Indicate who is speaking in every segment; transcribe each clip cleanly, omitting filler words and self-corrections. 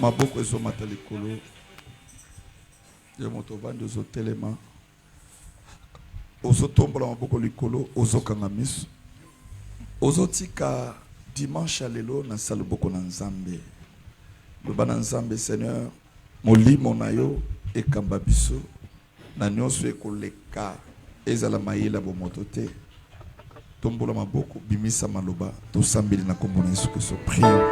Speaker 1: Maboko ezo matalikolo ya moto bande ozo telema ozo tombola maboko likolo ozo kanga miso ozo tika dimanche à lelo na sala boko na Nzambe loba na Nzambe Seigneur molimo na yo ekamba biso na nyonso ekoleka ezala mayela bo moto te tombola maboko bimisa maloba tosambeli na kombo na Yesu Kristo. Prions.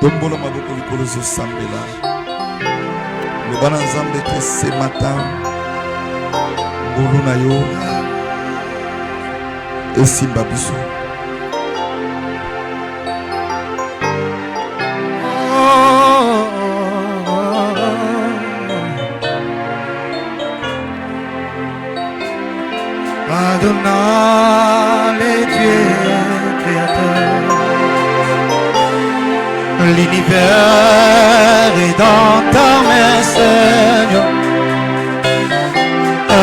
Speaker 1: Tombola maboko likolo zo sambela loba na Nzambe ke ce matin ngolu na yo esimba biso
Speaker 2: Adonai le Dieu créateur. L'univers est dans ta main, Seigneur.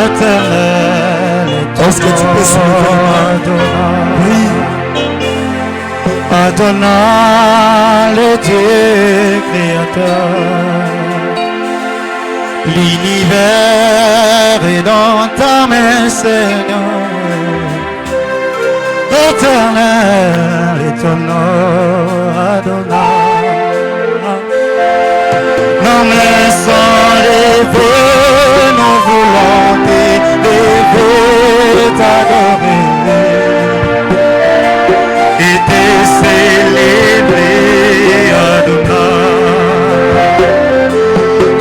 Speaker 2: Éternel est ton
Speaker 1: Est-ce que tu peux
Speaker 2: Adonai.
Speaker 1: Oui.
Speaker 2: Adonai, le Dieu créateur. L'univers est dans ta main, Seigneur. Éternel est ton nom, Adonai. Nos mains sont levées, nous voulons t'élever, t'adorer et te célébrer, Adonai.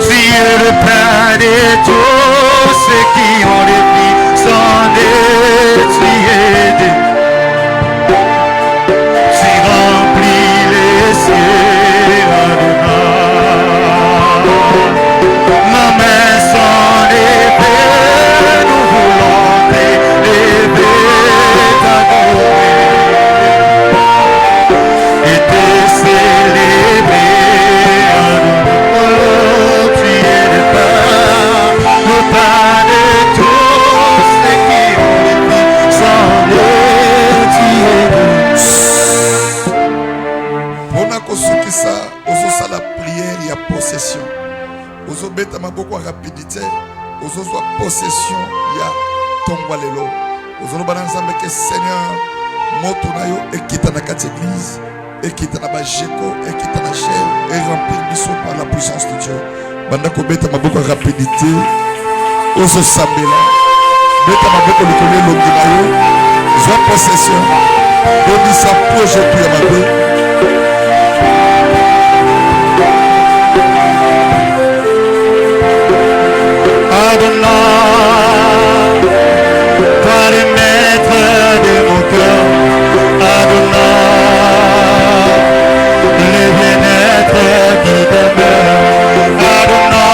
Speaker 2: Tu es le Père de tous ceux qui ont les vies sont détruits. Tu remplis les cieux, Adonai. Nos mains sont levées, nous voulons t'élever, t'adorer et te célébrer, Adonai. Tu es le Père de tous ceux qui ont les vies sont détruits.
Speaker 1: Pona kosukisa ozosala prière ya possession ozobeta maboko ya rapidité ozozwa possession ya tongwa lelo ozoloba na Nzambe ke Seigneur moto na yo ekita na kati église ekita na bajeko ekita na chair et remplir biso par la puissance de Dieu banda kobeta maboko ya rapidité ozosambela beta maboko likolo elongi na yo zwa possession bebisa projet ya mabe.
Speaker 2: Adonai, toi le maître de mon cœur, Adonai, le bien-être qui demeure, Adonai,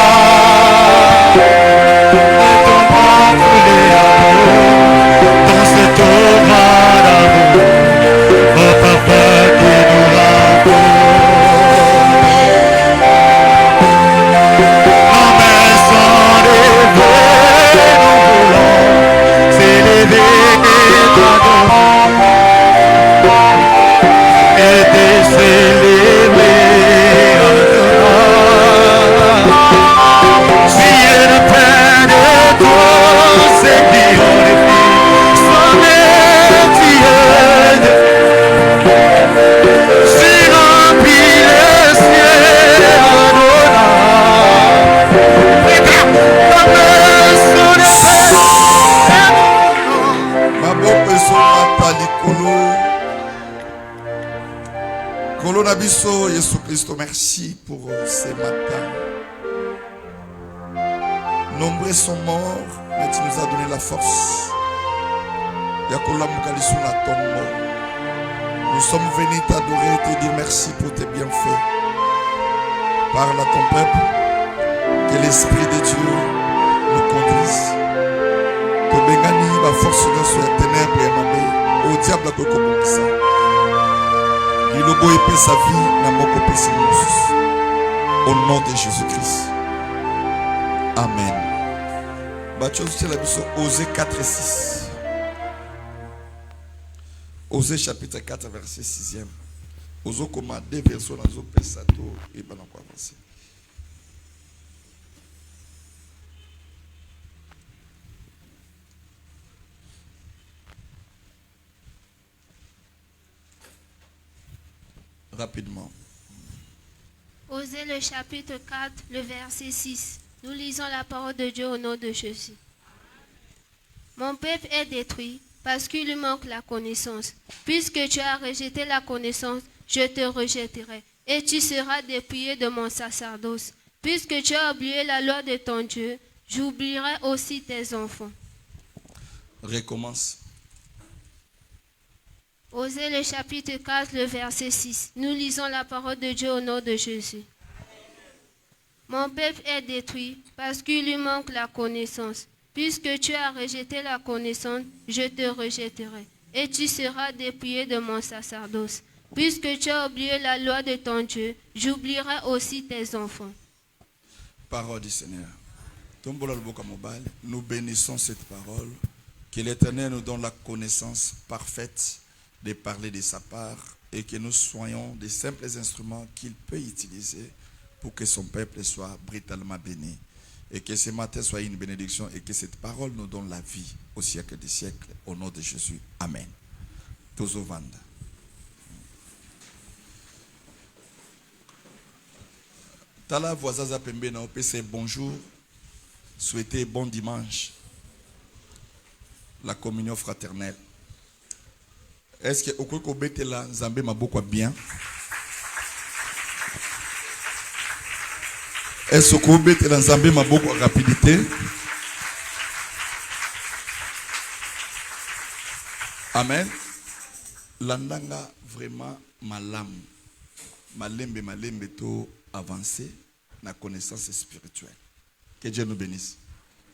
Speaker 2: et ton ventre les amours, dans cette œuvre d'amour, au parfum qui nous rencontre.
Speaker 1: Nabiso Yesu Christo, merci pour ces matins. Nombreux sont morts, mais tu nous as donné la force. Yakola Mukalisu na tombo. Nous sommes venus t'adorer et te dire merci pour tes bienfaits. Parle à ton peuple, que l'Esprit de Dieu nous conduise. Que Bengani va force de ce ténèbres et mamé au diable que ça. Lilobo épée sa vie n'a moko pessimous. Au nom de Jésus-Christ. Amen. Bachos c'est la mission Osée 4 et 6. Osée chapitre 4 verset 6e. Ozo koma deux versions dans le pesato et ben encore avancer. Rapidement.
Speaker 3: Osée le chapitre 4, le verset 6. Nous lisons la parole de Dieu au nom de Jésus. Mon peuple est détruit parce qu'il lui manque la connaissance. Puisque tu as rejeté la connaissance, je te rejetterai et tu seras dépouillé de mon sacerdoce. Puisque tu as oublié la loi de ton Dieu, j'oublierai aussi tes enfants.
Speaker 1: Recommence.
Speaker 3: Osée le chapitre 4, le verset 6. Nous lisons la parole de Dieu au nom de Jésus. Mon peuple est détruit parce qu'il lui manque la connaissance. Puisque tu as rejeté la connaissance, je te rejetterai et tu seras dépouillé de mon sacerdoce. Puisque tu as oublié la loi de ton Dieu, j'oublierai aussi tes enfants.
Speaker 1: Parole du Seigneur. Nous bénissons cette parole. Que l'Éternel nous donne la connaissance parfaite de parler de sa part et que nous soyons des simples instruments qu'il peut utiliser pour que son peuple soit brutalement béni. Et que ce matin soit une bénédiction et que cette parole nous donne la vie au siècle des siècles. Au nom de Jésus. Amen. Tozo Vanda. Tala voisin pembe na opese bonjour. Souhaitez bon dimanche. La communion fraternelle. Est-ce que Okoko Betela Zambé m'a beaucoup bien? Est-ce que Betela Zambé m'a beaucoup rapidité? Amen. Landanga vraiment malam. Malembe to avancé la connaissance spirituelle. Que Dieu nous bénisse.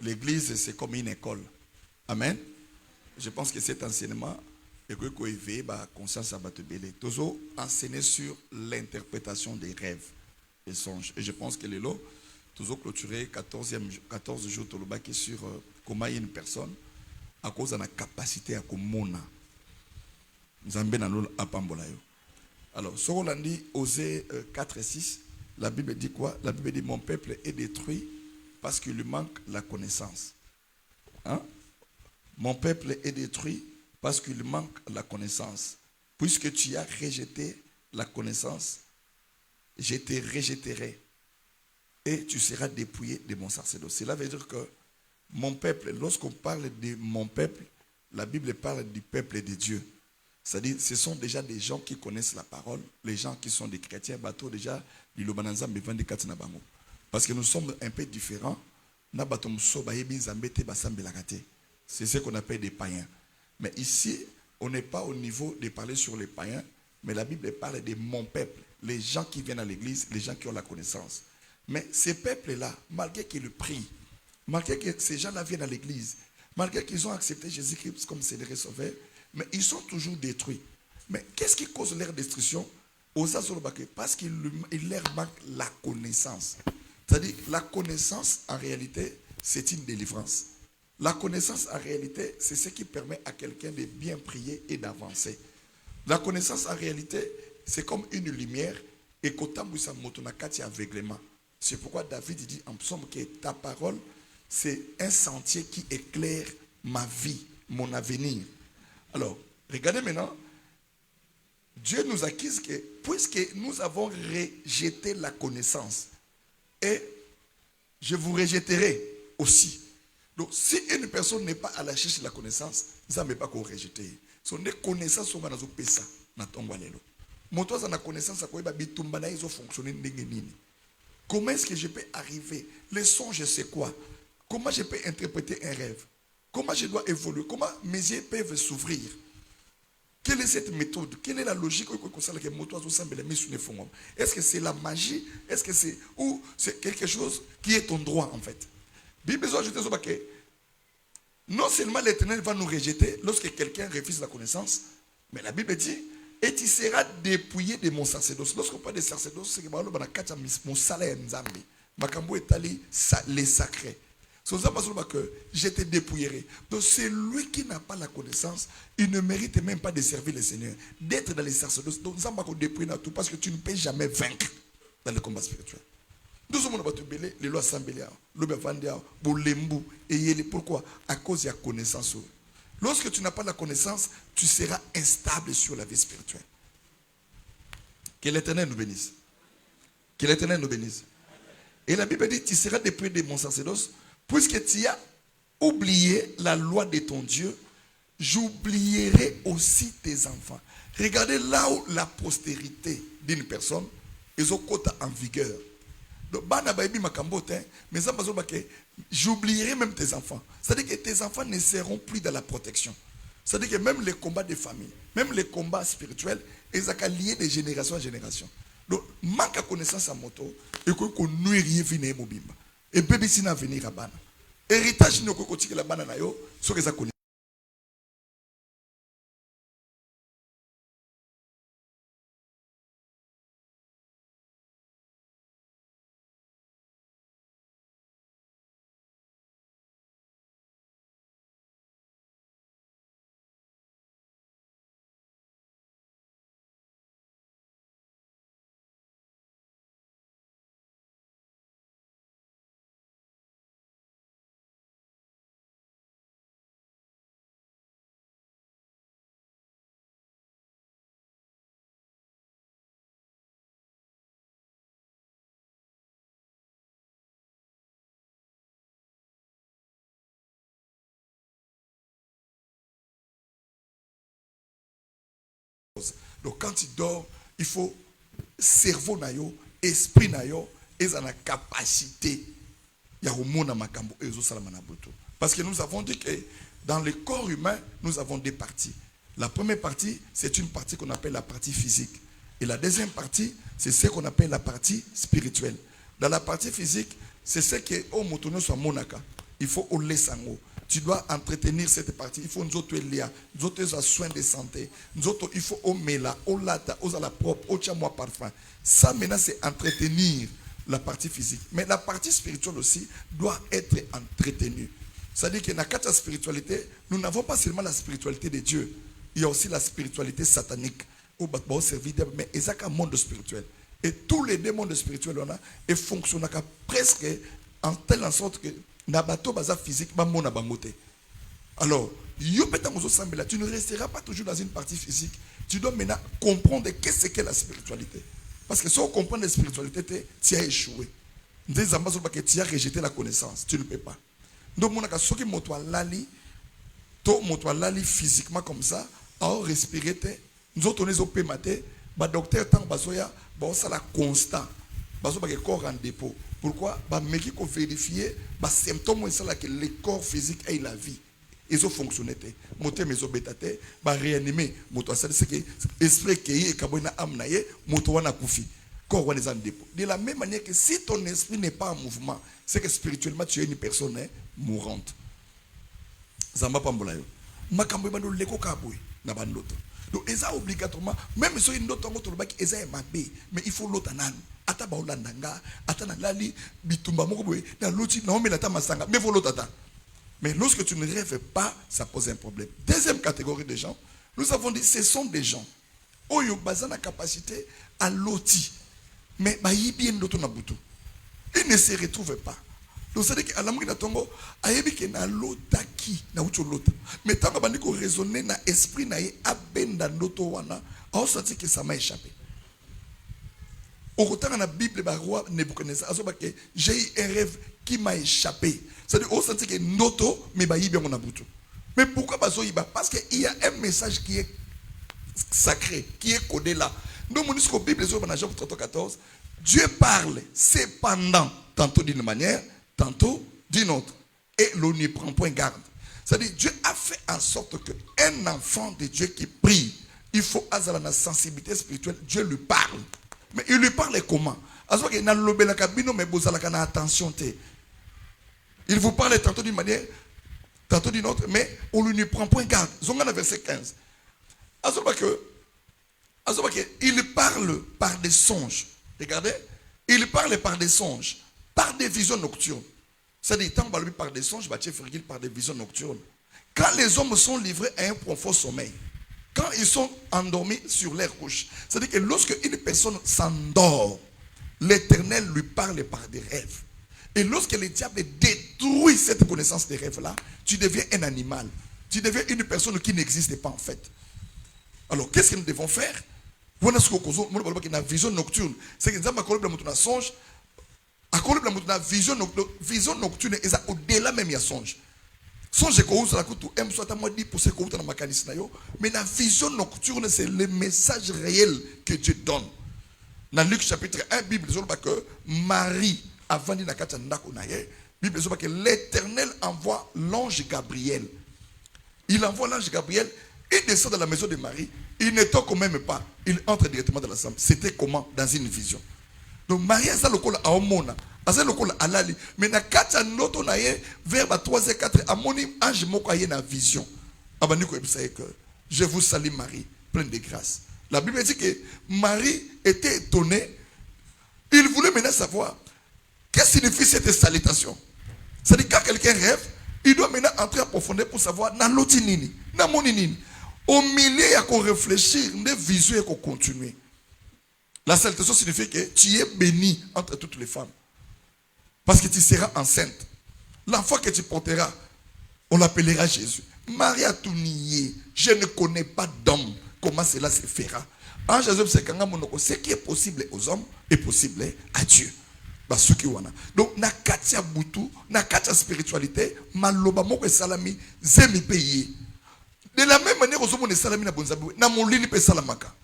Speaker 1: L'église c'est comme une école. Amen. Je pense que cet enseignement et que éveiller ma conscience à Batebele. Toujours enseigner sur l'interprétation des rêves et songes. Et je pense que les lots, toujours clôturé 14 jours de sur comment une personne à cause de la capacité à communiquer. Nous avons alors, sur on dit Osée 4 et 6, la Bible dit quoi? La Bible dit mon peuple est détruit parce qu'il lui manque la connaissance. Hein? Mon peuple est détruit parce qu'il manque la connaissance. Puisque tu as rejeté la connaissance, je te rejetterai et tu seras dépouillé de mon sacerdoce. Cela veut dire que mon peuple, lorsqu'on parle de mon peuple, la Bible parle du peuple de Dieu. C'est-à-dire, ce sont déjà des gens qui connaissent la parole, les gens qui sont des chrétiens, bateau déjà, parce que nous sommes un peu différents. C'est ce qu'on appelle des païens. Mais ici, on n'est pas au niveau de parler sur les païens, mais la Bible parle de mon peuple, les gens qui viennent à l'église, les gens qui ont la connaissance. Mais ces peuples-là, malgré qu'ils prient, malgré que ces gens-là viennent à l'église, malgré qu'ils ont accepté Jésus-Christ comme Seigneur et Sauveur, mais ils sont toujours détruits. Mais qu'est-ce qui cause leur destruction? Parce qu'il leur manque la connaissance. C'est-à-dire, la connaissance, en réalité, c'est une délivrance. La connaissance, en réalité, c'est ce qui permet à quelqu'un de bien prier et d'avancer. La connaissance, en réalité, c'est comme une lumière et qu'autant motonakati aveuglement. C'est pourquoi David dit en psaume que ta parole, c'est un sentier qui éclaire ma vie, mon avenir. Alors, regardez maintenant, Dieu nous accuse que, puisque nous avons rejeté la connaissance, et je vous rejetterai aussi. Donc, si une personne n'est pas à la recherche de la connaissance, ça ne peut pas qu'on rejette. Son connaissance, on va nous faire ça. Moi, la connaissance, comment est-ce que je peux arriver? Les songes, c'est quoi? Comment je peux interpréter un rêve? Comment je dois évoluer? Comment mes yeux peuvent s'ouvrir? Quel est cette méthode? Quelle est la logique? Est-ce que c'est la magie? Est-ce que c'est ou c'est quelque chose qui est ton droit en fait? Bible que non seulement l'Éternel va nous rejeter lorsque quelqu'un refuse la connaissance, mais la Bible dit et tu seras dépouillé de mon sacerdoce. Lorsqu'on parle de sacerdoce, c'est que mon salaire nzambi, makambo etali les sacrés. C'est ça que je te dépouillerai. Donc celui qui n'a pas la connaissance, il ne mérite même pas de servir le Seigneur, d'être dans les sacerdoces. Donc ça va dépouiller dans tout parce que tu ne peux jamais vaincre dans le combat spirituel. Nous sommes les lois sambélia, le bevandia, bolembu et yeli. Pourquoi? À cause de la connaissance. Lorsque tu n'as pas la connaissance, tu seras instable sur la vie spirituelle. Que l'Éternel nous bénisse. Que l'Éternel nous bénisse. Et la Bible dit, tu seras dépouillé de mon sacerdoce, puisque tu as oublié la loi de ton Dieu, j'oublierai aussi tes enfants. Regardez là où la postérité d'une personne est au côté en vigueur. Donc, mais ça, j'oublierai même tes enfants. C'est-à-dire que tes enfants ne seront plus dans la protection. C'est-à-dire que même les combats de famille, même les combats spirituels, ils sont liés de génération en génération. Donc, manque de connaissance à moto, et qu'on nuit rien venir mobimba. Et bébé si n'a venir à bana. Héritage ne peut pas la bana na yo, ce que ça connaît. Donc quand tu dors, il faut cerveau nayo, esprit nayo, et ça la capacité. Parce que nous avons dit que dans le corps humain, nous avons deux parties. La première partie, c'est une partie qu'on appelle la partie physique. Et la deuxième partie, c'est ce qu'on appelle la partie spirituelle. Dans la partie physique, c'est ce qui est au motono soit monaka. Il faut au laissango. Tu dois entretenir cette partie. Il faut nous autres liens, nous autres soins de santé, nous autres il faut au mela, au lata, aux à la propre, au chamois parfum. Ça maintenant c'est entretenir la partie physique. Mais la partie spirituelle aussi doit être entretenue. C'est-à-dire que dans la spiritualité, nous n'avons pas seulement la spiritualité de Dieu, il y a aussi la spiritualité satanique. Mais il y a un monde spirituel. Et tous les deux mondes spirituels on a et fonctionnent presque en telle sorte que Nabato baza physique ba mona bangote. Alors, tu ne resteras pas toujours dans une partie physique. Tu dois maintenant comprendre qu'est-ce qu'est la spiritualité. Parce que si on comprend la spiritualité, tu as échoué. Tu as rejeté la connaissance. Tu ne peux pas. Donc, si tu lali physiquement comme ça, à respirer, nous autres, on est au maté, le docteur, ça la constant. Le corps en dépôt. Pourquoi? Mais il faut vérifier les symptômes que le corps physique et la vie. Ils ont fonctionné. Moté mes obétatés, réanimer. C'est que l'esprit qui est kabona amnaye, motowana koufi. Corps on est en dépôt. De la même manière que si ton esprit n'est pas en mouvement, c'est que spirituellement tu es une personne mourante. Zamba pambolayo. Makambo bando leko kaboy na bandoto. Donc ils ont obligatoirement, même si ils n'ont pas de mais il faut l'autre nan. Ata baola nanga, ata nalali bitumba moko boy, na loti na omela ta masanga, mais faut l'autre. Mais lorsque tu ne rêves pas, ça pose un problème. Deuxième catégorie de gens, nous avons dit ce sont des gens qui ont la capacité à loti, mais ils ne se retrouvent pas. Donc c'est-à-dire qu'à la mouille tongo, ayebi ke na lotaki na ucho lota. Mais tant que ko raisonner na esprit na ye abenda ndoto wana, on senti que ça m'a échappé. Au côté de la Bible, le roi Nebuchadnezzar a dit que j'ai eu un rêve qui m'a échappé. C'est-à-dire on senti que ndoto mais ba yibi on a butu. Mais pourquoi bazo yiba? Parce qu'il y a un message qui est sacré, qui est codé là. Nous nous disons que la Bible dans Job 14, Dieu parle cependant tantôt d'une manière, tantôt d'une autre. Et l'on n'y prend point garde. C'est-à-dire Dieu a fait en sorte qu'un enfant de Dieu qui prie il faut avoir la sensibilité spirituelle. Dieu lui parle. Mais il lui parle comment? Attention. Il vous parle tantôt d'une manière, tantôt d'une autre, mais on lui ne prend point garde. Zongana verset 15. Il parle par des songes. Regardez, il parle par des songes, par des visions nocturnes. C'est-à-dire, tant par des songes, par des visions nocturnes. Quand les hommes sont livrés à un profond sommeil, quand ils sont endormis sur leur couche, c'est-à-dire que lorsque une personne s'endort, l'Éternel lui parle par des rêves. Et lorsque le diable détruit cette connaissance des rêves-là, tu deviens un animal. Tu deviens une personne qui n'existe pas en fait. Alors, qu'est-ce que nous devons faire? Voilà ce que la vision nocturne. C'est que nous avons songe. La vision nocturne est au-delà même il y a songe. Songe que vous avez soit à moi dit pour ce que vous avez dans ma mais la vision nocturne, c'est le message réel que Dieu donne. Dans Luc chapitre 1, Bible dit que Marie, avant de Bible dit que l'Éternel envoie l'ange Gabriel. Il envoie l'ange Gabriel, il descend dans la maison de Marie, il ne toque même pas, il entre directement dans la chambre. C'était comment? Dans une vision. Donc Marie a ça le col à Omona, a ça le col à Lali, mais na kata noto na ye vers 3 et 4 amoni ange moko na vision. Abani ko ebisa que je vous salue Marie, pleine de grâce. La Bible dit que Marie était étonnée. Il voulait maintenant savoir qu'est-ce que signifie cette salutation. C'est-à-dire quand quelqu'un rêve, il doit maintenant entrer en profondeur pour savoir na loti nini, na moni nini. Au milieu, il y a qu'on réfléchir, des visions et qu'on continue. La salutation signifie que tu es béni entre toutes les femmes. Parce que tu seras enceinte. L'enfant que tu porteras, on l'appellera Jésus. Marie a tout nié. Je ne connais pas d'homme. Comment cela se fera? En Jésus, ce qui est possible aux hommes est possible à Dieu. Donc, na katia butu, na katia spiritualité, maloba moko salami, zemi payé. De la même manière, aux hommes de salami na bonzabu, na molini pe salamaka.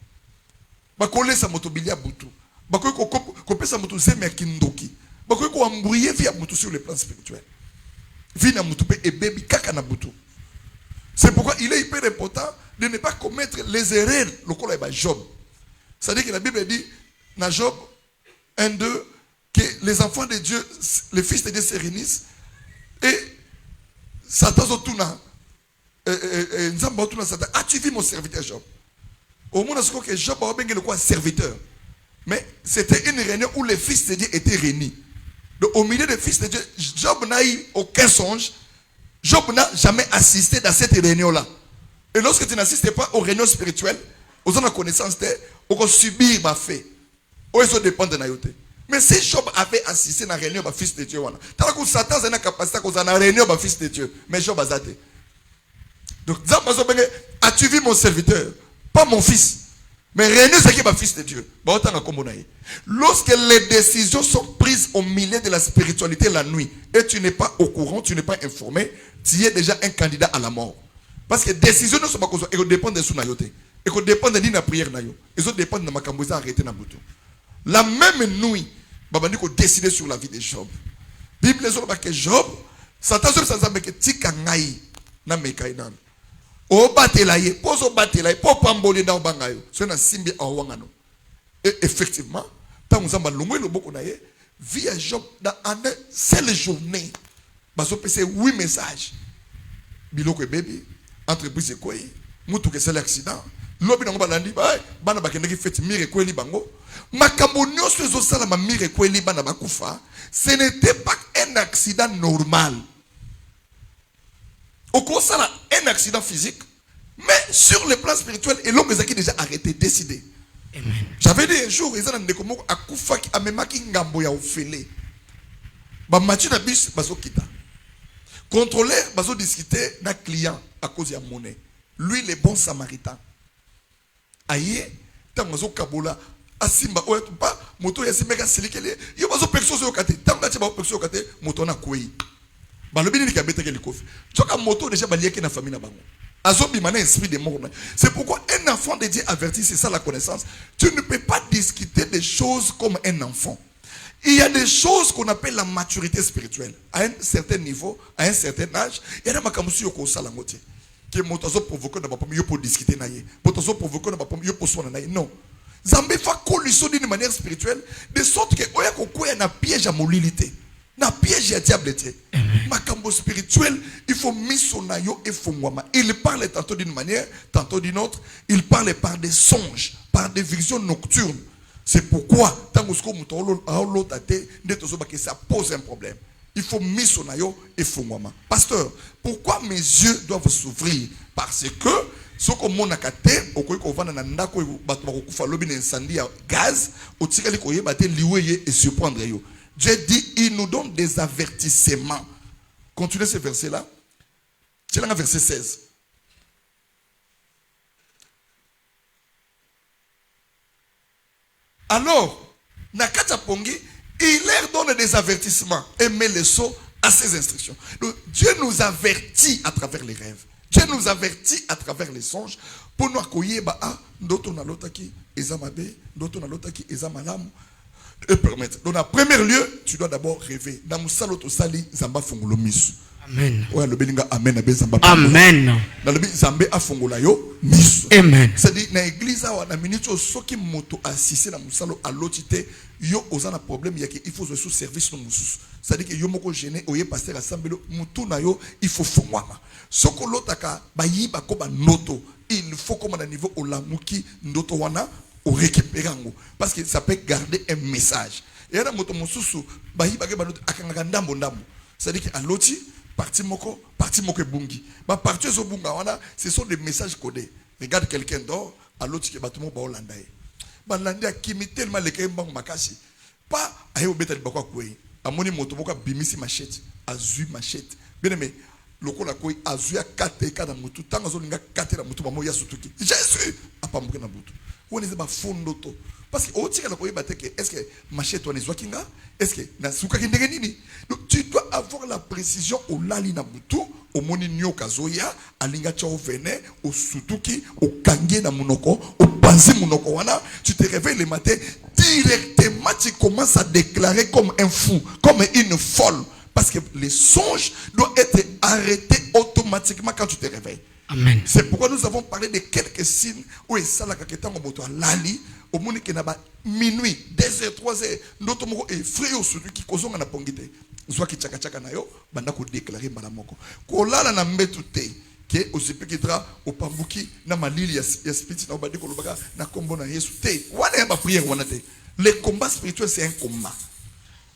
Speaker 1: Bakole sa motobilia butu. Bakole ko sa moto zemi ya kindoki. Bakole ko embrouiller via butu sur le plan spirituel. Vina mutu pe et baby kaka na butu. C'est pourquoi il est hyper important de ne pas commettre les erreurs le col est Job. C'est-à-dire que la Bible dit dans Job 1-2 que les enfants de Dieu, les fils de Dieu se réunissent et Satan zotuna as-tu vu mon serviteur Job? Au moins que Job a bien le quoi serviteur. Mais c'était une réunion où les fils de Dieu étaient réunis. Donc au milieu des fils de Dieu, Job n'a eu aucun songe. Job n'a jamais assisté dans cette réunion-là. Et lorsque tu n'assistes pas aux réunions spirituelles, aux gens de connaissance, on va subir ma fait. Ou ils dépend de naïveté. Mais si Job avait assisté à la réunion des fils de Dieu, tant que Satan a la capacité à la réunion des fils de Dieu, mais Job a zaté. Donc, as-tu vu mon serviteur? Pas mon fils. Mais réunion, c'est qui est ma fils de Dieu. Lorsque les décisions sont prises au milieu de la spiritualité la nuit, et tu n'es pas au courant, tu n'es pas informé, tu es déjà un candidat à la mort. Parce que les décisions ne sont pas comme ça. Elles dépendent de son ayoté. Elles dépendent de la prière. Elles dépendent de ma cambouza arrêtée dans le bouton. La même nuit, Babani a décidé sur la vie de Job. La Bible dit que Job, Satan se dit que tika ngai na mekainan. O batelaye, poso batelaye, po pamboli na bangayo. C'est na simbi awangano. Et effectivement, tant nous avons l'homme le beaucoup naie, via Job dans une seule journée, baso pese 8 messages. Biloko baby, entreprise quoi? Mutu que c'est l'accident. Lobi na balandi, bana bakende ki feti mire kweli bango. Makambo nyonso ezosala ma mire kweli bana bakufa. Ce n'était pas un accident normal. Au constat un accident physique, mais sur le plan spirituel, et l'homme est déjà arrêté, décidé.
Speaker 2: Amen.
Speaker 1: J'avais dit un jour, ils ont dit comment à Koufa qui a même qui ngambo ya ofele. Ba match na bis baso kita. Contrôleur baso discuter na client à cause de monnaie. Lui le bon samaritain. Aye, tant baso kabola asimba oya pas moto ya simeka silikele. Yo baso pexo so kate, tant ba ba pexo kate moto na kwei. Balobi ni kabete ke likofi. Toka moto déjà balieke na famille na bango. Azobi mané esprit de mort. C'est pourquoi un enfant de Dieu averti, c'est ça la connaissance. Tu ne peux pas discuter des choses comme un enfant. Il y a des choses qu'on appelle la maturité spirituelle. À un certain niveau, à un certain âge, il y a des makamusi yoko salangote. que motazo provoquer na bapom yo pour discuter na ye. Motazo provoquer na bapom yo pour soigner na ye. Non. Zambé fa colisson d'une manière spirituelle de sorte que oya kokoya na piège à molilité. Na piège à diablete. Makambo spirituel, il faut miso na yo et fongwama. Il parle tantôt d'une manière, tantôt d'une autre. Il parle par des songes, par des visions nocturnes. C'est pourquoi tant que ça pose un problème. Il faut miso na yo et fongwama. Pasteur, pourquoi mes yeux doivent s'ouvrir? Parce que ce que mon akate, au koy ko vana na ndako bato ba ko kufa lobi na incendie à gaz, au tikali ko yeba te liweye et surprendre yo. Dieu dit, il nous donne des avertissements. Continuez ce verset-là. C'est là, verset 16. Alors, Nakata Pongi, il leur donne des avertissements et met le sceau à ses instructions. Donc, Dieu nous avertit à travers les rêves. Dieu nous avertit à travers les songes pour nous accueillir. D'autres na lotaki, ezamabe, d'autres na lotaki, ezamalamu. Et permettre. Donc, en premier lieu, tu dois d'abord rêver. Dans mon salon, tu sali zamba fongulo misu. Amen. Ouais, le belinga amen abe zamba.
Speaker 2: Amen.
Speaker 1: Dans le zamba a fongola yo misu.
Speaker 2: Amen.
Speaker 1: C'est-à-dire, dans l'église, na minute soki moto assisté dans mon salon à l'autorité, yo ozana problème yaki il faut jouer sous service no mususu. C'est-à-dire que yo moko gêné oye pasteur assemblée mutu na yo il faut fongwama. Soko lotaka bayiba ko ba noto, il faut comme à niveau olamuki ndoto wana au récupérer parce que ça peut garder un message. Et là moto mususu bayiba ke ba noto akanga ndambo ndambo. C'est-à-dire que à l'autre parti moko bungi. Ba parti zo bunga wana ce sont des messages codés. Regarde quelqu'un dort à l'autre que batumo ba holandaye. Banlandia kimi tellement le kemba makasi pas ayo beta bakwa kwe amoni moto boka bimisi machette azui machette bien aimé lokola koi azui a 4 ka na mutu tanga zo linga 4 na mutu ba moya sutuki Jésus apambuke na butu woni ze ba fondo to parce que o tika la koi bateke est-ce que machette on ezwa kinga est-ce que na suka kindenge nini donc tu dois avoir la précision au lali na butu au moni nyoka zoya alinga cha ovene au sutuki au kange na munoko au panzi munoko wana tu te réveilles le matin directement tu commences à déclarer comme un fou comme une folle parce que les songes doivent être arrêtés automatiquement quand tu te réveilles. Amen. C'est pourquoi nous avons parlé de quelques signes où ça la kaketa moto lali au moni ke na ba minuit 2h 3h ndoto moko e frère au sutuki kozonga na pongite zwa ki chaka chaka na yo banda ko déclarer mbala moko ko lala na mbetu te ke osipikitra opambuki na malili ya spirit na obadi ko lobaka na kombo na Yesu te wana ba prière wana te. Le combat spirituel c'est un combat.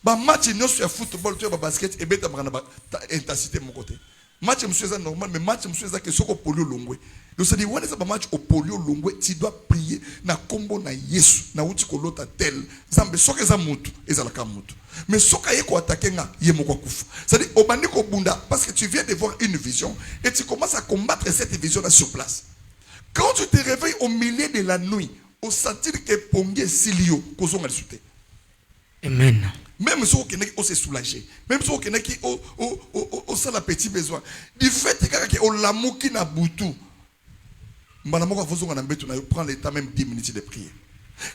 Speaker 1: Ba match no sur football tu ba basket et beta mara ba intensité mon côté. Match monsieur ça normal mais match monsieur ça que soko polio longwe. Donc ça dit wana ça ba match au polio longwe tu dois prier na kombo na Yesu na uti ko lota tel zambe soke za mutu ezala ka mutu. Mais soka yeko attaquer nga yemoko kufa. C'est-à-dire obandi ko bunda parce que tu viens de voir une vision et tu commences à combattre cette vision là sur place. Quand tu te réveilles au milieu de la nuit, au sentir que pongue silio kozonga lisute. Amen. Même si on s'est soulagé, même si on sent la petit besoin, du fait que on l'amour qui n'a boutou, prends le temps même 10 minutes de prier.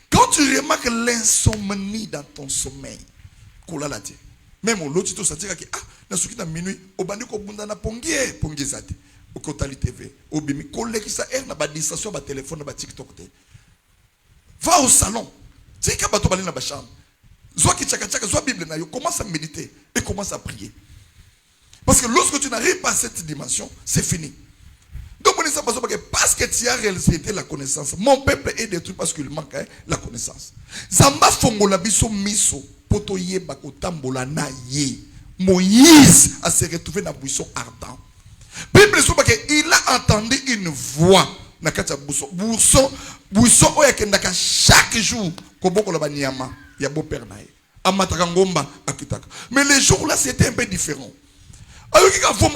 Speaker 1: Quand tu remarques l'insomnie dans ton sommeil, même au lot, tu te sens que dans ce qui est minuit, au bandi ko bunda na pongue zate, au Kotali TV, au bimi, collègue qui ça na ba distraction ba téléphone ba TikTok te. Va au salon, tu sais bato bali na ba chambre. Soit qui tchaka tchaka, soit Bible na yo, commence à méditer et commence à prier. Parce que lorsque tu n'arrives pas à cette dimension, c'est fini. Donc on est ça parce que tu as réalisé la connaissance. Mon peuple est détruit parce qu'il manque la connaissance. Zamba fongola biso miso poto yeba ko tambola na ye. Moïse a se retrouvé dans buisson ardent. Bible so que il a entendu une voix na kati buisson oya kendaka chaque jour ko boko la banyama. Il y a beau père naï. Mais les jours là c'était un peu différent. Alors qu'il y a un peu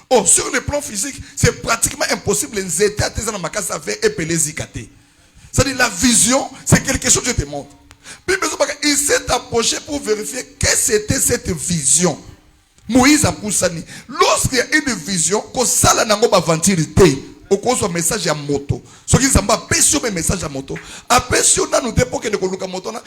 Speaker 1: oh, sur le plan physique, c'est pratiquement impossible. C'est-à-dire la vision, c'est quelque chose que je te montre. Il s'est approché pour vérifier quelle c'était cette vision. Moïse a poussé. Lorsqu'il y a une vision, que ça la n'a pas ventilité. okozwa message ya moto soki nzamba apesi yo message ya moto apesi yo nanu te pour que koluka moto na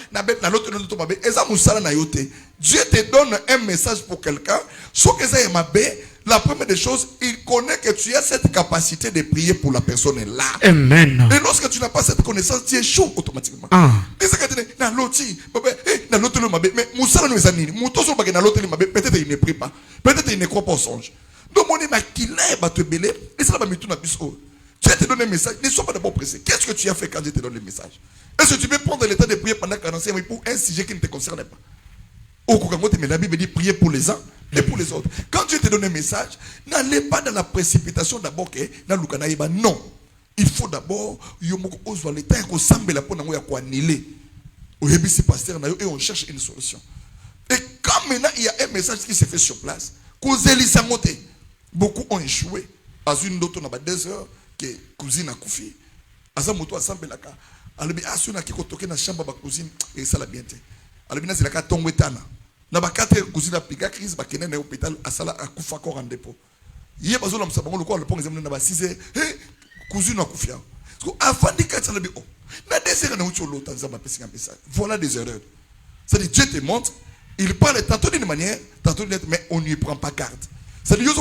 Speaker 1: loto to mabe eza musala na yo te. Dieu te donne un message pour quelqu'un soki eza ya mabe. La première des choses, il connaît que tu as cette capacité de prier pour la personne là.
Speaker 2: Amen.
Speaker 1: Et lorsque tu n'as pas cette connaissance, tu échoues automatiquement. Peut-être il ne prie pas. Peut-être il ne croit pas au songe. Donc, mon Dieu te donne un message. Ne sois pas d'abord pressé. Qu'est-ce que tu as fait quand Dieu te donne le message? Est-ce que tu peux prendre le temps de prier pendant 45 minutes pour un sujet qui ne te concerne pas? La Bible dit prier pour les uns et pour les autres. Quand Dieu te donne un message, n'allez pas dans la précipitation d'abord que non. Il faut d'abord et on cherche une solution. Et quand maintenant il y a un message qui se fait sur place, beaucoup ont échoué. À une autre, on a 2 heures que cousine a couffé. À ça, moto a semblé la cas. Alors, si on a qui toqué dans la chambre de la cousine, et ça l'a bien été. Alors, c'est la cas tombé tana. Na ba 4 cousine a piqué crise, ba kenen na hôpital, à ça la a couffé encore en dépôt. Hier, bazo la msabango le quoi le pont examiné na ba 6 heures. Hey, cousine a couffé. Avant de 4 ans, oh, na 2 heures na ucho l'autre, ça m'a passé un message. Voilà des erreurs. C'est-à-dire, Dieu te montre, il parle tantôt d'une manière, tantôt d'une autre, mais on n'y prend pas garde. C'est-à-dire,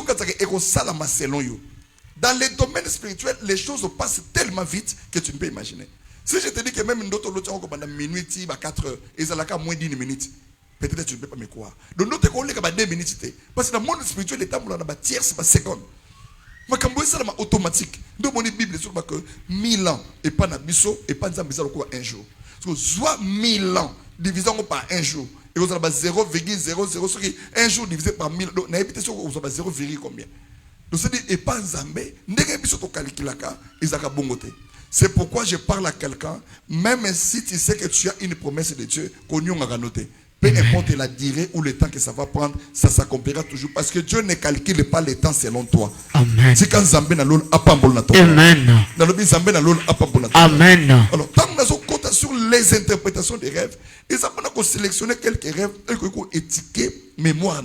Speaker 1: dans les domaines spirituels, les choses passent tellement vite que tu ne peux imaginer. Si je te dis que même une autre pendant minuit, 4 heures, et ça a moins d'1 minute, peut-être tu ne peux pas me croire. Donc, nous te collons 2 minutes. Parce que dans le monde spirituel, les temps, on a tierce, seconde. Mais quand vous êtes automatique, donc mon Bible sur que 1000 ans et pas nabiso et pas un jour. Parce que soit 1000 ans divisé par un jour. Et vous avez 0,00, un jour divisé par 1000, donc vous avez 0, combien. Donc c'est-à-dire, et pas en Zambé, c'est pourquoi je parle à quelqu'un, même si tu sais que tu as une promesse de Dieu, qu'on y a noté. Peu importe la durée ou le temps que ça va prendre, ça s'accomplira toujours. Parce que Dieu ne calcule pas le temps selon toi. Amen. C'est quand Zambé n'a l'eau, Amen. Amen. Alors, tant que nous avons sur les interprétations des rêves, ils ont sélectionné quelques rêves et qu'ils ont étiqueté mémoire.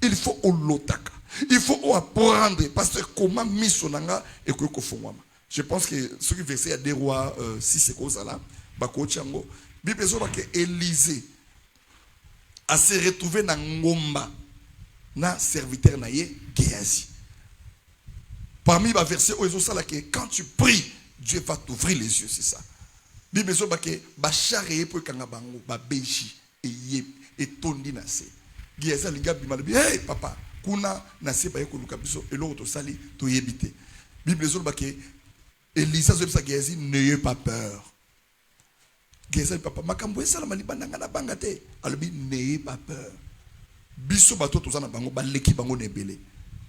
Speaker 1: Il faut au lotaka. Il faut apprendre. Parce que comment mis son anga et que je pense que ce qui verset à des rois 6 c'est quoi ça là. Bako Tchango. Bible dit que Élisée a se retrouvé dans Ngomba, na serviteur naïe Géasi. Parmi les versets où ils ont ça là que quand tu pries, Dieu va t'ouvrir les yeux, c'est ça. Bible dit que bacharé pour kangabango, babeji et tondi nase. Géasi a linga bimal bi hey papa, kuna nase ba yeko lukabiso et l'autre sali to yebite. Bible dit que Élisée a dit Géasi n'ayez pas peur. Géasi papa makambo esala malibanda ngana bangate alobi n'ayez pas peur. Biso bato tozana bango ba leki bango nebele.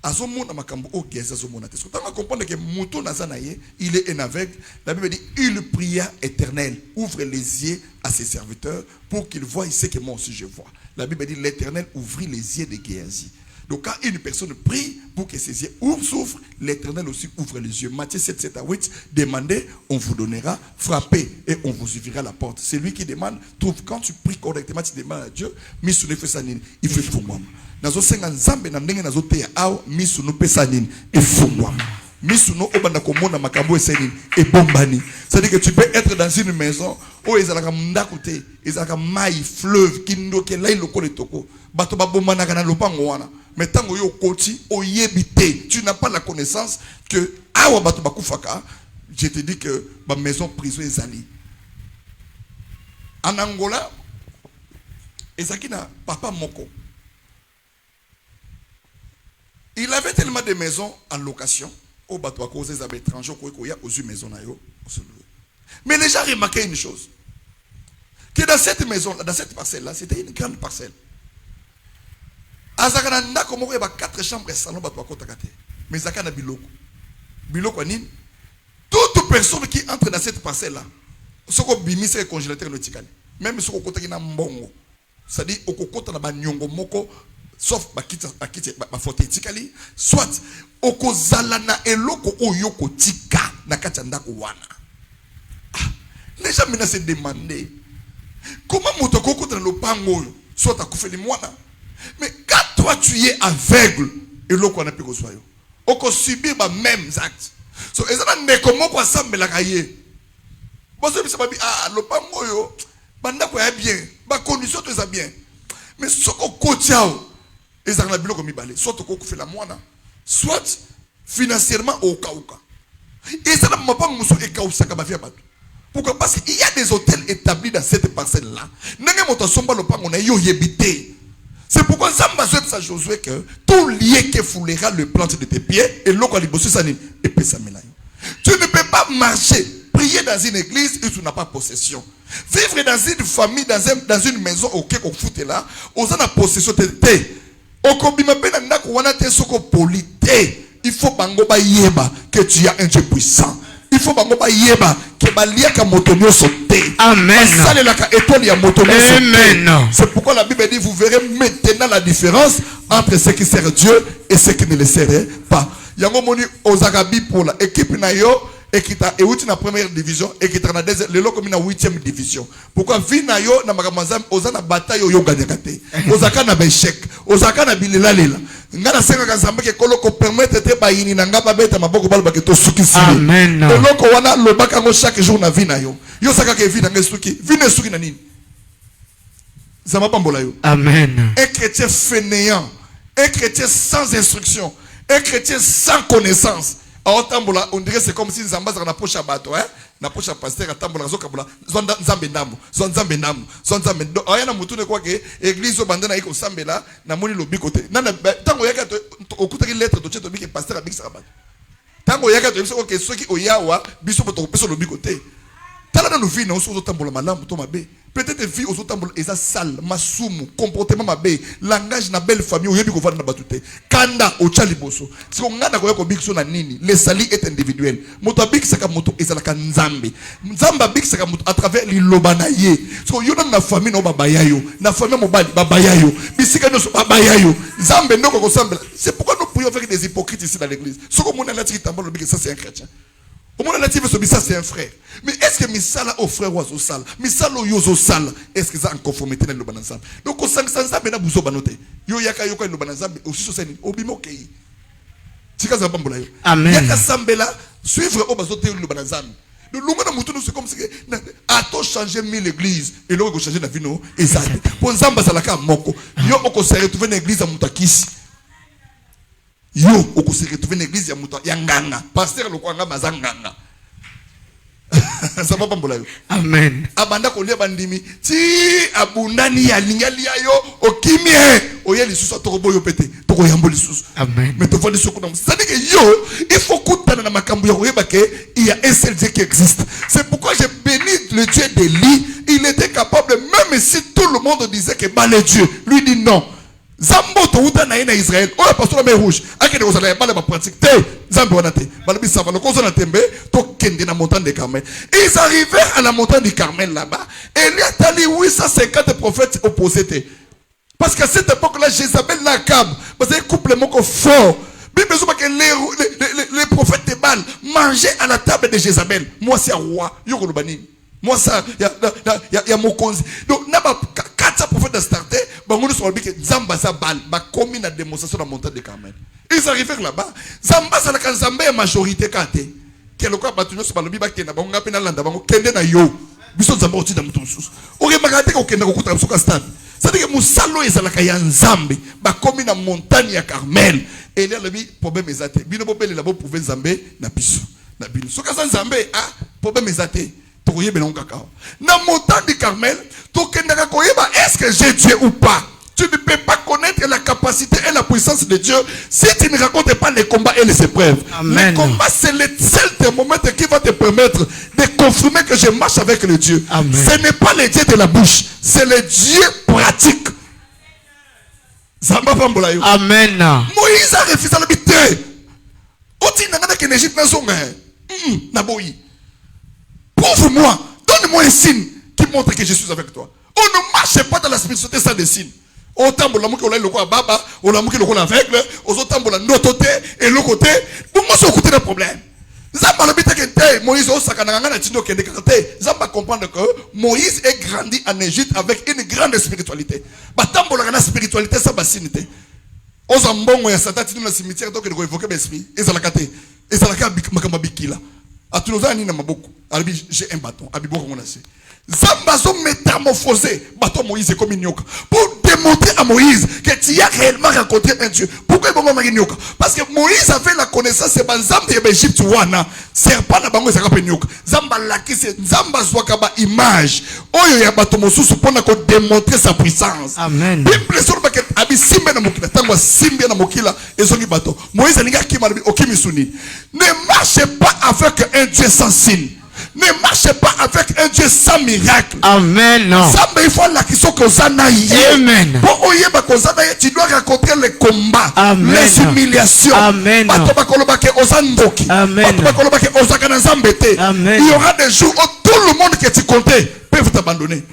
Speaker 1: Azomona makambo o Géasi azomona te. Tant qu'on comprendre que muto nazana ye, il est un aveugle. La Bible dit il pria Éternel, ouvre les yeux à ses serviteurs pour qu'ils voient ce que moi aussi je vois. La Bible dit l'Éternel ouvrit les yeux de Géasi. Donc quand une personne prie pour que ses yeux s'ouvrent, l'Éternel aussi ouvre les yeux. Matthieu 7, 7 à 8, demandez, on vous donnera, frappez et on vous ouvrira la porte. C'est lui qui demande, trouve, quand tu pries correctement, tu demandes à Dieu, il fait pour moi. Nazo senga nzambe na ndenge nazo teya aw misu no pesa nini efungwa misu no obanda komona makambo esenini ebombani. C'est-à-dire que tu peux être dans une maison où ezalaka ndako te ezalaka mai fleuve kindoke lai lokole toko bato babomana kana lopango wana mais tango yo koti oyebite tu n'as pas la connaissance que awa bato bakufaka. Je te dis que ma maison prison ezali en Angola ezaki na papa moko. Il avait tellement de maisons en location. Au bateau à cause des étrangers, aux maisons. Mais les gens remarquaient une chose. Que dans cette maison, dans cette parcelle-là, c'était une grande parcelle. Azakananda, comme il y a 4 chambres et salon, mais Zakana Biloko. Biloko Nin. Toute personne qui entre dans cette parcelle-là, ce qu'on bimi, c'est le congélateur nautical. Même ce qu'on côté na mbongo. C'est-à-dire, au côté na nyongo moko. Sauf ma faute tikali soit okozala na eloko oyoko tika na katanda ko wana. Les gens maintenant se demander comment motoko ko dans le pango soit akufeli mwana. Mais quand toi tu es aveugle eloko na peko soyo oko subir ba mêmes actes. So ezana ndeko moko asambelaka ye. Bozo bisa babi lopango yo banda ko ya bien, ba condition to za bien. Mais soko kotiao ezana biloko mibale, soit ko kufela mwana, soit financièrement au kauka. Ezana mapango muso e kausaka ba via bato. Pourquoi? Parce qu'il y a des hôtels établis dans cette parcelle-là. Nenge moto somba lopango na yo yebité. C'est pourquoi Zamba Zoeb à Josué que tout lié qui foulera le plante de tes pieds et l'eau qui a sanim et pesa melayo. Tu ne peux pas marcher, prier dans une église et tu n'as pas possession. Vivre dans une famille, dans une maison auquel on fout là, on a possession de thé. Au combien de temps on a été soko polité. Il faut bango ba yeba que tu as un Dieu puissant. Il faut bango ba yeba que balia ka motonio sauté.
Speaker 2: Amen.
Speaker 1: Amen. C'est pourquoi la Bible dit vous verrez maintenant la différence entre ce qui sert Dieu et ce qui ne le sert pas. Yango moni ozagabi pour la équipe na yo et qui t'a euti na première division et qui t'a na deuxième le loko na 8e division. Pourquoi vi na yo na makamazam ozana bataille yo ganyakate. Ozaka na échec, ozaka na bilela lela. Ngana senga kazamba ke koloko permettre te ba yini na ngaba beta maboko balo ba ke to suki si.
Speaker 2: Amen.
Speaker 1: Le loko wana lo baka ngo chaque jour na vi na yo. Yo saka ke vi na ngesuki, vi na suki na nini? Zama pambola yo.
Speaker 2: Amen.
Speaker 1: Un chrétien fainéant, un chrétien sans instruction, un chrétien sans connaissance. On dirait c'est comme si Zamba na poche à bateau, hein? Na poche à pasteur à tambola zokabola, zonda nzambe ndamu, zonzambe ndamu, zonzambe. Ayana mutu ne kwa ke église au bandana iko sambela na moni lobi côté. Nana tango yaka to okutaki lettre to cheto biki pasteur a biki sabat. Tango yaka to biso ke soki oyawa biso poto peso lobi côté. Tala na nous vie na oso tambola malamu to mabe. Peut-être vie aux autres eza sale, masumu, comportement mabe, langage na belle famille, oyebi ko vanda na batute. Kanda o chali boso. Si on ngana ko bikso na nini, le sali est individuel. Moto bik saka moto ezala ka nzambe. Nzamba bik saka moto à travers l'ilobana ye. So yo na famille no babaya yo, na famille mobali babaya yo. Bisika no babaya yo. Nzambe ndoko ko sambela. C'est pourquoi nous prions avec des hypocrites ici dans l'église. Ce que mon alati tambolo bik ça c'est un chrétien. Au moins, ça c'est un frère. Mais est-ce que Misala au frère ou au sale, Misala au yozo sale, est-ce que ça en conformité dans le bananzam? Donc, au sang sans ça, mais na bouzo banote. Yo yaka yoko no bananzam, aussi sur scène, obimo kei. Tika za bambola yo.
Speaker 2: Amen.
Speaker 1: Yaka sambela, suivre au bazote le bananzam. Le longo na mutu c'est comme si a to changer mille églises et l'autre changer na vino et ça. Pour nzamba salaka moko. Yo oko se retrouver dans l'église à mutakisi. Yo oko se retrouver dans l'église ya nganga. Pasteur le kwa ngama zanganga. Ça va pas mbola yo.
Speaker 2: Amen.
Speaker 1: Abanda ko lia bandimi ti abundani ya lingali ya yo okimie oye lisusu torobo yo pete toko yambo lisusu.
Speaker 2: Amen.
Speaker 1: Mais te vois les sokuna. C'est-à-dire que yo il faut kutana na makambo ya koyeba ke il y a un seul Dieu qui existe. C'est pourquoi j'ai béni le Dieu d'Élie. Il était capable, même si tout le monde disait que bah le Dieu, lui dit non. Zambo to uta na ina Israël. Oh pasteur la mer rouge. Akede ko sala ba pratique te. Zambo wanate. Balabi sava ko na tembe to kende na montagne de Carmel. Ils arrivèrent à la montagne du Carmel là-bas. Et il y a tali 850 prophètes opposés. Parce qu'à cette époque-là, Jézabel Nakab, parce que couple moko fort. Mais les prophètes de Baal mangeaient à la table de Jézabel. Moi c'est un roi. Yoko lobani. Moi ça y a mon konzi. Donc naba 400 prophètes de starter, bangono sur le bique Zamba sa Baal, ba commis na démonstration dans la montagne de Carmel. Ils arrivèrent là-bas. Zamba sa la Zamba est majorité kate. Quel quoi batunyo sur le bique na bango pena landa bango kende na yo. Biso Zamba oti na mutu sus. Ore magate ko kende ko kuta suka stade. C'est-à-dire que musalo ezalaka ya Nzambe ba commis na montagne ya Carmel. Et là le problème ezate. Bino bopele la bo pouvoir Nzambe na biso. Na bino. Soka sa Nzambe problème ezate. Na montagne du Carmel, est-ce que j'ai Dieu ou pas? Tu ne peux pas connaître la capacité et la puissance de Dieu si tu ne racontes pas les combats et les épreuves.
Speaker 2: Amen.
Speaker 1: Les combats, c'est le seul thermomètre qui va te permettre de confirmer que je marche avec le Dieu.
Speaker 2: Amen.
Speaker 1: Ce n'est pas le Dieu de la bouche, c'est le Dieu pratique.
Speaker 2: Amen.
Speaker 1: Moïse a refusé le but. Oti nangana que l'Égypte n'a zonga. Naboyi. Prouve-moi, donne-moi un signe qui montre que je suis avec toi. On ne marche pas dans la spiritualité sans des signes. Autant pour l'amour qu'on a le quoi baba, on l'amour qu'on a aveugle, autant pour la notre côté et l'autre côté. Pour moi, c'est au côté d'un problème. Zamba le bita kente Moïse au sakananga na tino kende kante. Zamba comprendre que Moïse est grandi en Égypte avec une grande spiritualité. Batambo la spiritualité ça basinité. Ozambongo ya satati dans le cimetière donc il faut évoquer l'esprit. Et ça la kate. Et ça l'a makamba bikila. A tout le na maboko. Albi j'ai un bâton. Abibo on a c'est. Zambazo métamorphosé bâton Moïse comme une nyoka pour démontrer à Moïse que tu as réellement rencontré un Dieu. Pourquoi il va me nyoka? Parce que Moïse avait la connaissance c'est Zamba de l'Égypte wana serpent na bango ezaka pe nyoka. Zamba lakisi Zamba zwaka ba image. Oyo ya bâton mosusu pona ko démontrer sa puissance.
Speaker 2: Amen.
Speaker 1: Bible sur ba ke abi simbe na mokila tangwa simbe na mokila ezongi bâton. Moïse alinga kima okimisuni. Ne marchez pas avec un Dieu sans signe. Ne marchez pas avec un Dieu sans miracle.
Speaker 2: Amen. Non.
Speaker 1: Il faut la question que
Speaker 2: Amen.
Speaker 1: Tu dois rencontrer les combats,
Speaker 2: Amen.
Speaker 1: les humiliations.
Speaker 2: Amen. Amen.
Speaker 1: Il y aura des jours où tout le monde que tu comptais peut t'abandonner.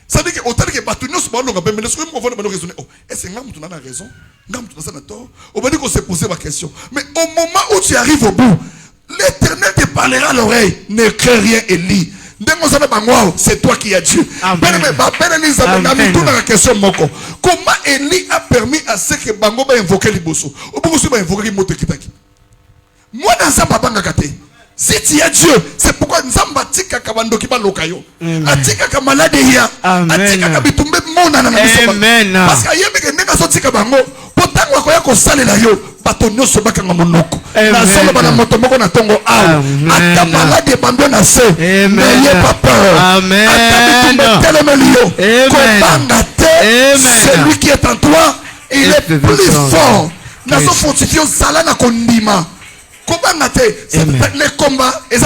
Speaker 1: C'est-à-dire que autant que Batunio se parle, on va raisonner. Oh, est-ce que nous avons raison? Nous avons tort. On va dire qu'on s'est posé la question. Mais au moment où tu arrives au bout, l'Éternel te parlera à l'oreille. Ne crains rien et lis. C'est toi qui as Dieu. Comment Élie a permis à ce que Bango va invoquer les bosso? Au bout de invoquer Moto Kitaki. Moi, dans ça, papa Ngakate. Si tu as Dieu, c'est pourquoi Nzamba tika kabando kiba lokayo. Atika kamalade ya. Atika kabitumbe mona na nabiso. Parce que yeme ke nega so tika bango. Potangwa ko yako salela yo. Bato nyoso bakanga monoko. Na solo bana moto moko na tongo aw. Ata malade bando na se. N'ayez pas peur.
Speaker 2: Amen.
Speaker 1: Ata bitumbe telemelio. Kobanga te. Celui qui est en toi, il est plus fort. Na so fortifié zala na kondima. Les combats et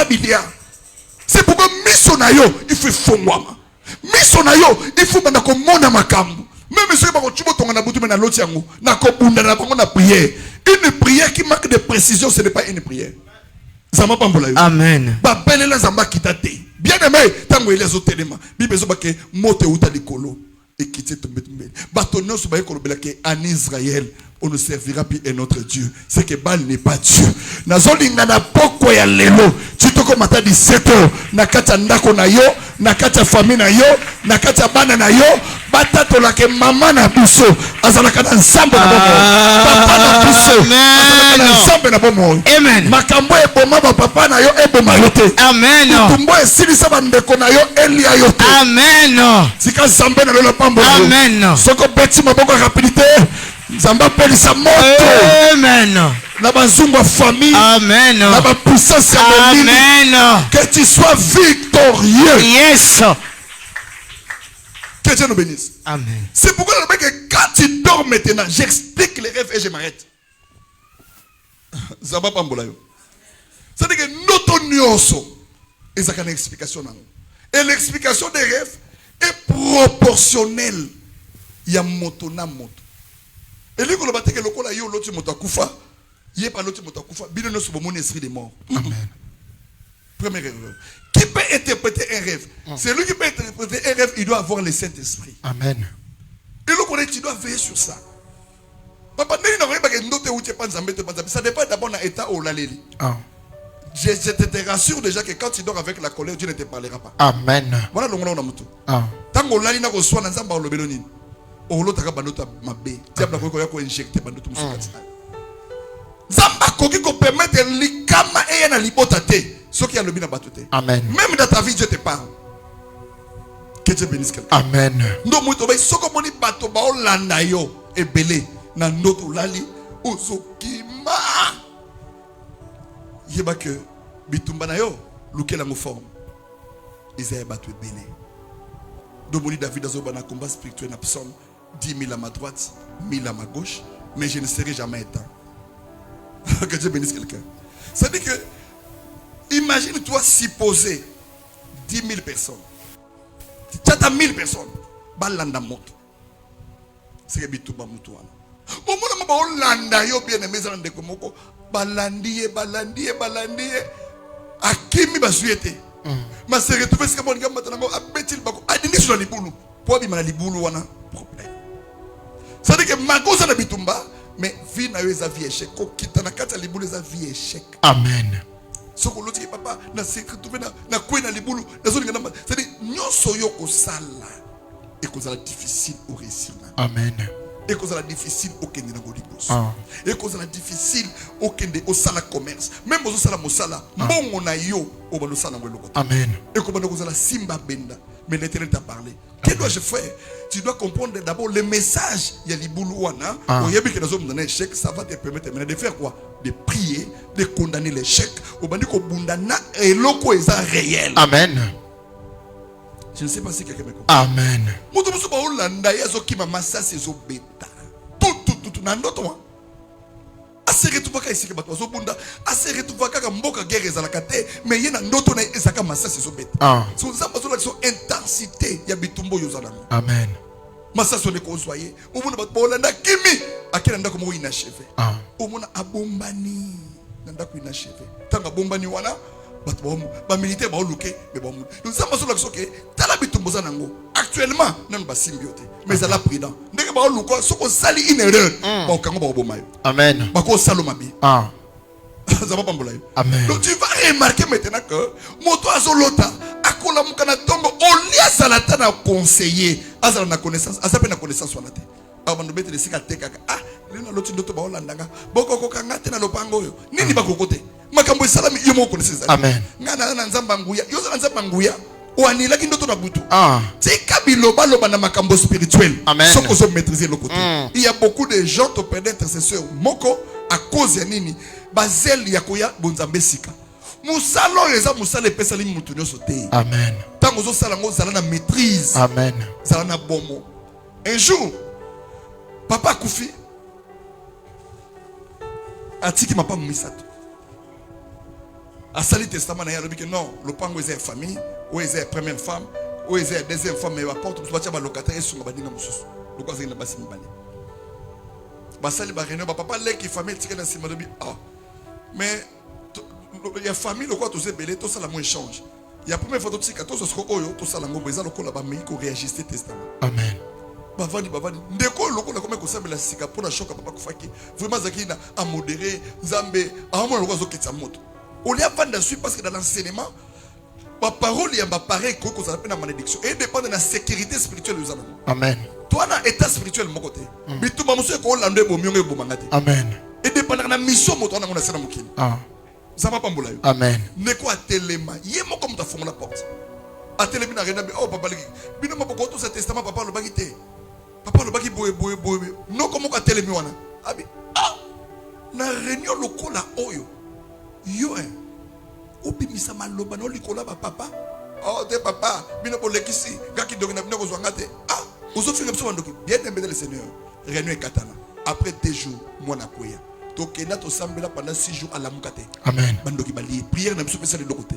Speaker 1: c'est pourquoi Missonayo il faut fondre. Missonayo il faut que mon amakambu. Même si tu veux ton abouti na l'autre yango na kobunda na bango na prière. Une prière qui manque de précision, ce n'est pas une prière. Zamba pambolayo. Amen. Ba belela zamba kitate. Bien aimé, tango les autres éléments. Bible zo bake mote uta likolo et quitter tomber tomber. Batono so ba kolobela ke en Israël. On ne servira plus un autre Dieu. C'est que Baal n'est pas Dieu. Nazolinga na poko ya lelo. Tu te comme à 17 heures. Nakata ndako na yo. Nakata famille na yo. Nakata bana na yo. Batato la ke mama na biso. Azalaka na ensemble na bomo. Papa na biso. Azalaka na ensemble na bomo. Amen. Makambo e boma ba papa na yo e boma yote. Amen. Tumbo e silisa bandeko na yo elia yote. Amen. Sika zambe na lelo pambo. Amen. Soko beti maboko rapidité. Zamba pelisa moto. Amen. La bazungu famille. Amen. La puissance. Amen. Que tu sois victorieux. Yes. Que Dieu nous bénisse. Amen. C'est pourquoi quand tu dors maintenant, j'explique les rêves et je m'arrête. Zamba pambolayo. C'est-à-dire que notre nyoso, et ça a une explication. Et l'explication des rêves est proportionnelle. Il y a moto na moto. Et lui, quand on que le col a eu l'autre motakufa, il n'y a pas l'autre motakufa, bien ne soit mon esprit des morts. Amen. Première erreur. Qui peut interpréter un rêve? C'est lui qui peut interpréter un rêve, il doit avoir le Saint-Esprit. Amen. Et le connaît, tu dois veiller sur ça. Papa, ça dépend d'abord de l'état où la lili. Je te rassure déjà que quand tu dors avec la colère, Dieu ne te parlera pas. Amen. Voilà le moment où on a mutu. Tant qu'on l'a dit, on a reçu un zamba au lobelonine. Zamba koki ko permettre likama et na libota te ce qui a le bien batute. Amen. Même dans ta vie Dieu te parle. Que Dieu bénisse quelqu'un. Amen. Ndo muto ba soko moni bato ba olanda yo ebele na ndoto lali ozokima. Yeba que bitumba na yo lukela mo forme. Isaïe batu ebele. Ndo moni David azoba na combat spirituel na psaume 10 000 à ma droite, 1000 à ma gauche, mais je ne serai jamais éteint. Que Dieu bénisse quelqu'un. C'est-à-dire que, imagine-toi supposer 10 000 personnes. Tu as 1000 personnes. Balanda moto. C'est que bituba mutuana. Au moment où landa yo bien aimé zande komoko, balandier. Akimi basuyete. Ma se retrouver ce que mon gars maintenant a betil bako. Adini sur la libulu. Pour bima libulu wana problème. C'est-à-dire que Magosa na bitumba, mais vie na yo eza vie échec. Ko kita na kata libulu eza vie échec. Amen. Soko loti papa na se retrouver na kwe na libulu, na zone ngana. C'est-à-dire nyoso yo ko sala et ko sala difficile au réussir. Amen. Et cause la difficile au Kenya Godibos.
Speaker 2: Ah.
Speaker 1: Et cause la difficile au Kenya au sala commerce. Même au sala mosala, bon on a yo au bano sala ngwelo.
Speaker 2: Amen.
Speaker 1: Et comme on a la simba benda, mais l'Éternel t'a parlé. Que dois-je faire? Tu dois comprendre d'abord le message. Il y a l'iboulouana. Au yébi que nous sommes dans un échec, ça va te permettre de faire quoi? De prier, de condamner l'échec. Au bani ko bundana et loko est réel.
Speaker 2: Amen.
Speaker 1: Je ne sais pas si quelqu'un me comprend.
Speaker 2: Amen.
Speaker 1: Mutu musu ba olanda ya zo kima masasi zo beta. Tout na ndoto wa. Asere tu baka isike bato zo bunda. Asere tu baka mboka guerre ezalaka te, mais yena ndoto na ezaka masasi zo beta. So nzamba zo la so intensité ya bitumbo yozana.
Speaker 2: Amen.
Speaker 1: Masasi on est consoyé. Omona bato ba olanda kimi akena ndako mo inachevé. Omona abombani na ndako inachevé. Tanga bombani wana ba militaire ba oluke mais ba mu nous sommes sur la soke tala bitumbo za nango actuellement nan ba symbiote mais à la prudent ndenge ba oluko soko sali une erreur ba okango ba obomayo. Amen. Ba ko salo mabi ça va pas mbolayo. Amen. Donc tu vas remarquer maintenant que moto azolota akola mukana tongo olia salata na conseiller azala na connaissance azape na connaissance wana te abando bete lesika tekaka lena loti ndoto ba olandanga boko kokanga te na lopango yo nini ba kokote makambo salami yomo connaissance. Amen. Ngana na nzamba nguya yo za nzamba nguya wanila kindoto na butu tika biloba loba na makambo spirituel soko zo maîtriser le côté. Il y a beaucoup de gens to perdre intercesseur moko à cause ya nini bazel ya koya bonzambe sika musalo eza musale pesa li mutu nyoso te. Amen. Tango zo sala ngo zala na maîtrise. Amen. Zala na bomo. Un jour papa kufi atiki mapa misato asali testament na yalobi que non le pango est famille ou est première femme ou est deuxième femme mais apporte tout ba locataire et sunga badinga mususu lokwa zina basi mbali basali ba réunion ba papa leki famille tika na sima dobi mais il y a famille lokwa to se belé to sala mo échange il y a première fois to tika to so oyo to sala ngo beza lokola ba mei ko réajuster testament. Amen. Bavandi ndeko lokola comme ko sabela sika pour la choka papa kufaki vraiment zakina à modérer nzambe amona lokwa zo kitsa moto. On y a pas de suite parce que dans l'enseignement, ma parole est pareil que ça appelle la malédiction. Et dépend de la sécurité spirituelle. Amen. Toi, dans l'état spirituel, mon côté. Mais tout le monde sait qu'on l'a Amen. Et dépend de la mission, mon toit, on a sénat mokil. Ça va pas m'boulayo. Amen. Ne quoi téléma. Yémo comme ta fond la porte. A téléma na rien. Oh papa legi. Bino ma beaucoup tout ce testament papa le bagité. Papa le bagi boye. Non comment ka téléma wana. Abi. Na réunion lokola oyo. Yo obimisa maloba no likola ba papa de papa bino bolekisi gaki dogina bino kozwanga te ozofinga biso bandoki bien aimé le Seigneur réunion katana après 2 jours mwana koya tokena to sambela pendant 6 jours à la mukate. Amen. Bandoki bali prière na biso pesa de côté.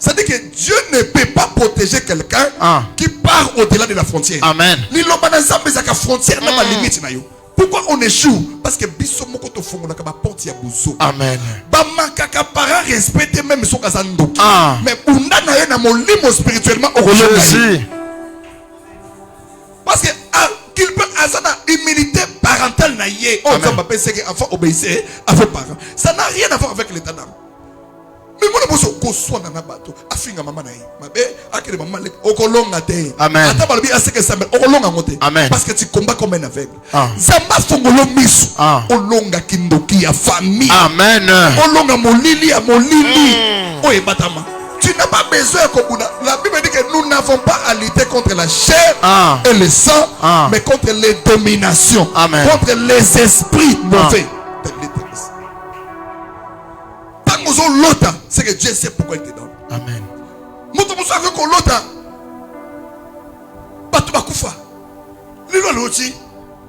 Speaker 1: Ça dit que Dieu ne peut pas protéger quelqu'un qui part au-delà de la frontière. Amen. Liloba na zambe za ka frontière na ba limite na yo. Pourquoi on échoue? Parce que biso moko to fongo na ka ba porte ya buzo. Amen. Ba makaka para respecter même son kazando. Mais unda na ye na molimo spirituellement au Jésus. Parce que qu'il peut azana humilité parentale na ye. On va penser que enfant obéissait à vos parents. Ça n'a rien à voir avec l'état d'âme. Mais moi je ko swana na bato afinga mama na ye mabe akele mama le okolonga te. Amen. Ata balobi aseke sambe okolonga ngote. Amen. Parce que tu combats comme un aveugle. Zamba fongolo misu olonga kindoki ya famille. Amen. Olonga molili ya molili oye batama. Tu n'as pas besoin comme la Bible dit que nous n'avons pas à lutter contre la chair et le sang mais contre les dominations. Amen. Contre les esprits mauvais. Lota, c'est que Dieu sait pourquoi il te donne. Amen. Moto musa ko lota. Batu bakufa. Lilo loti.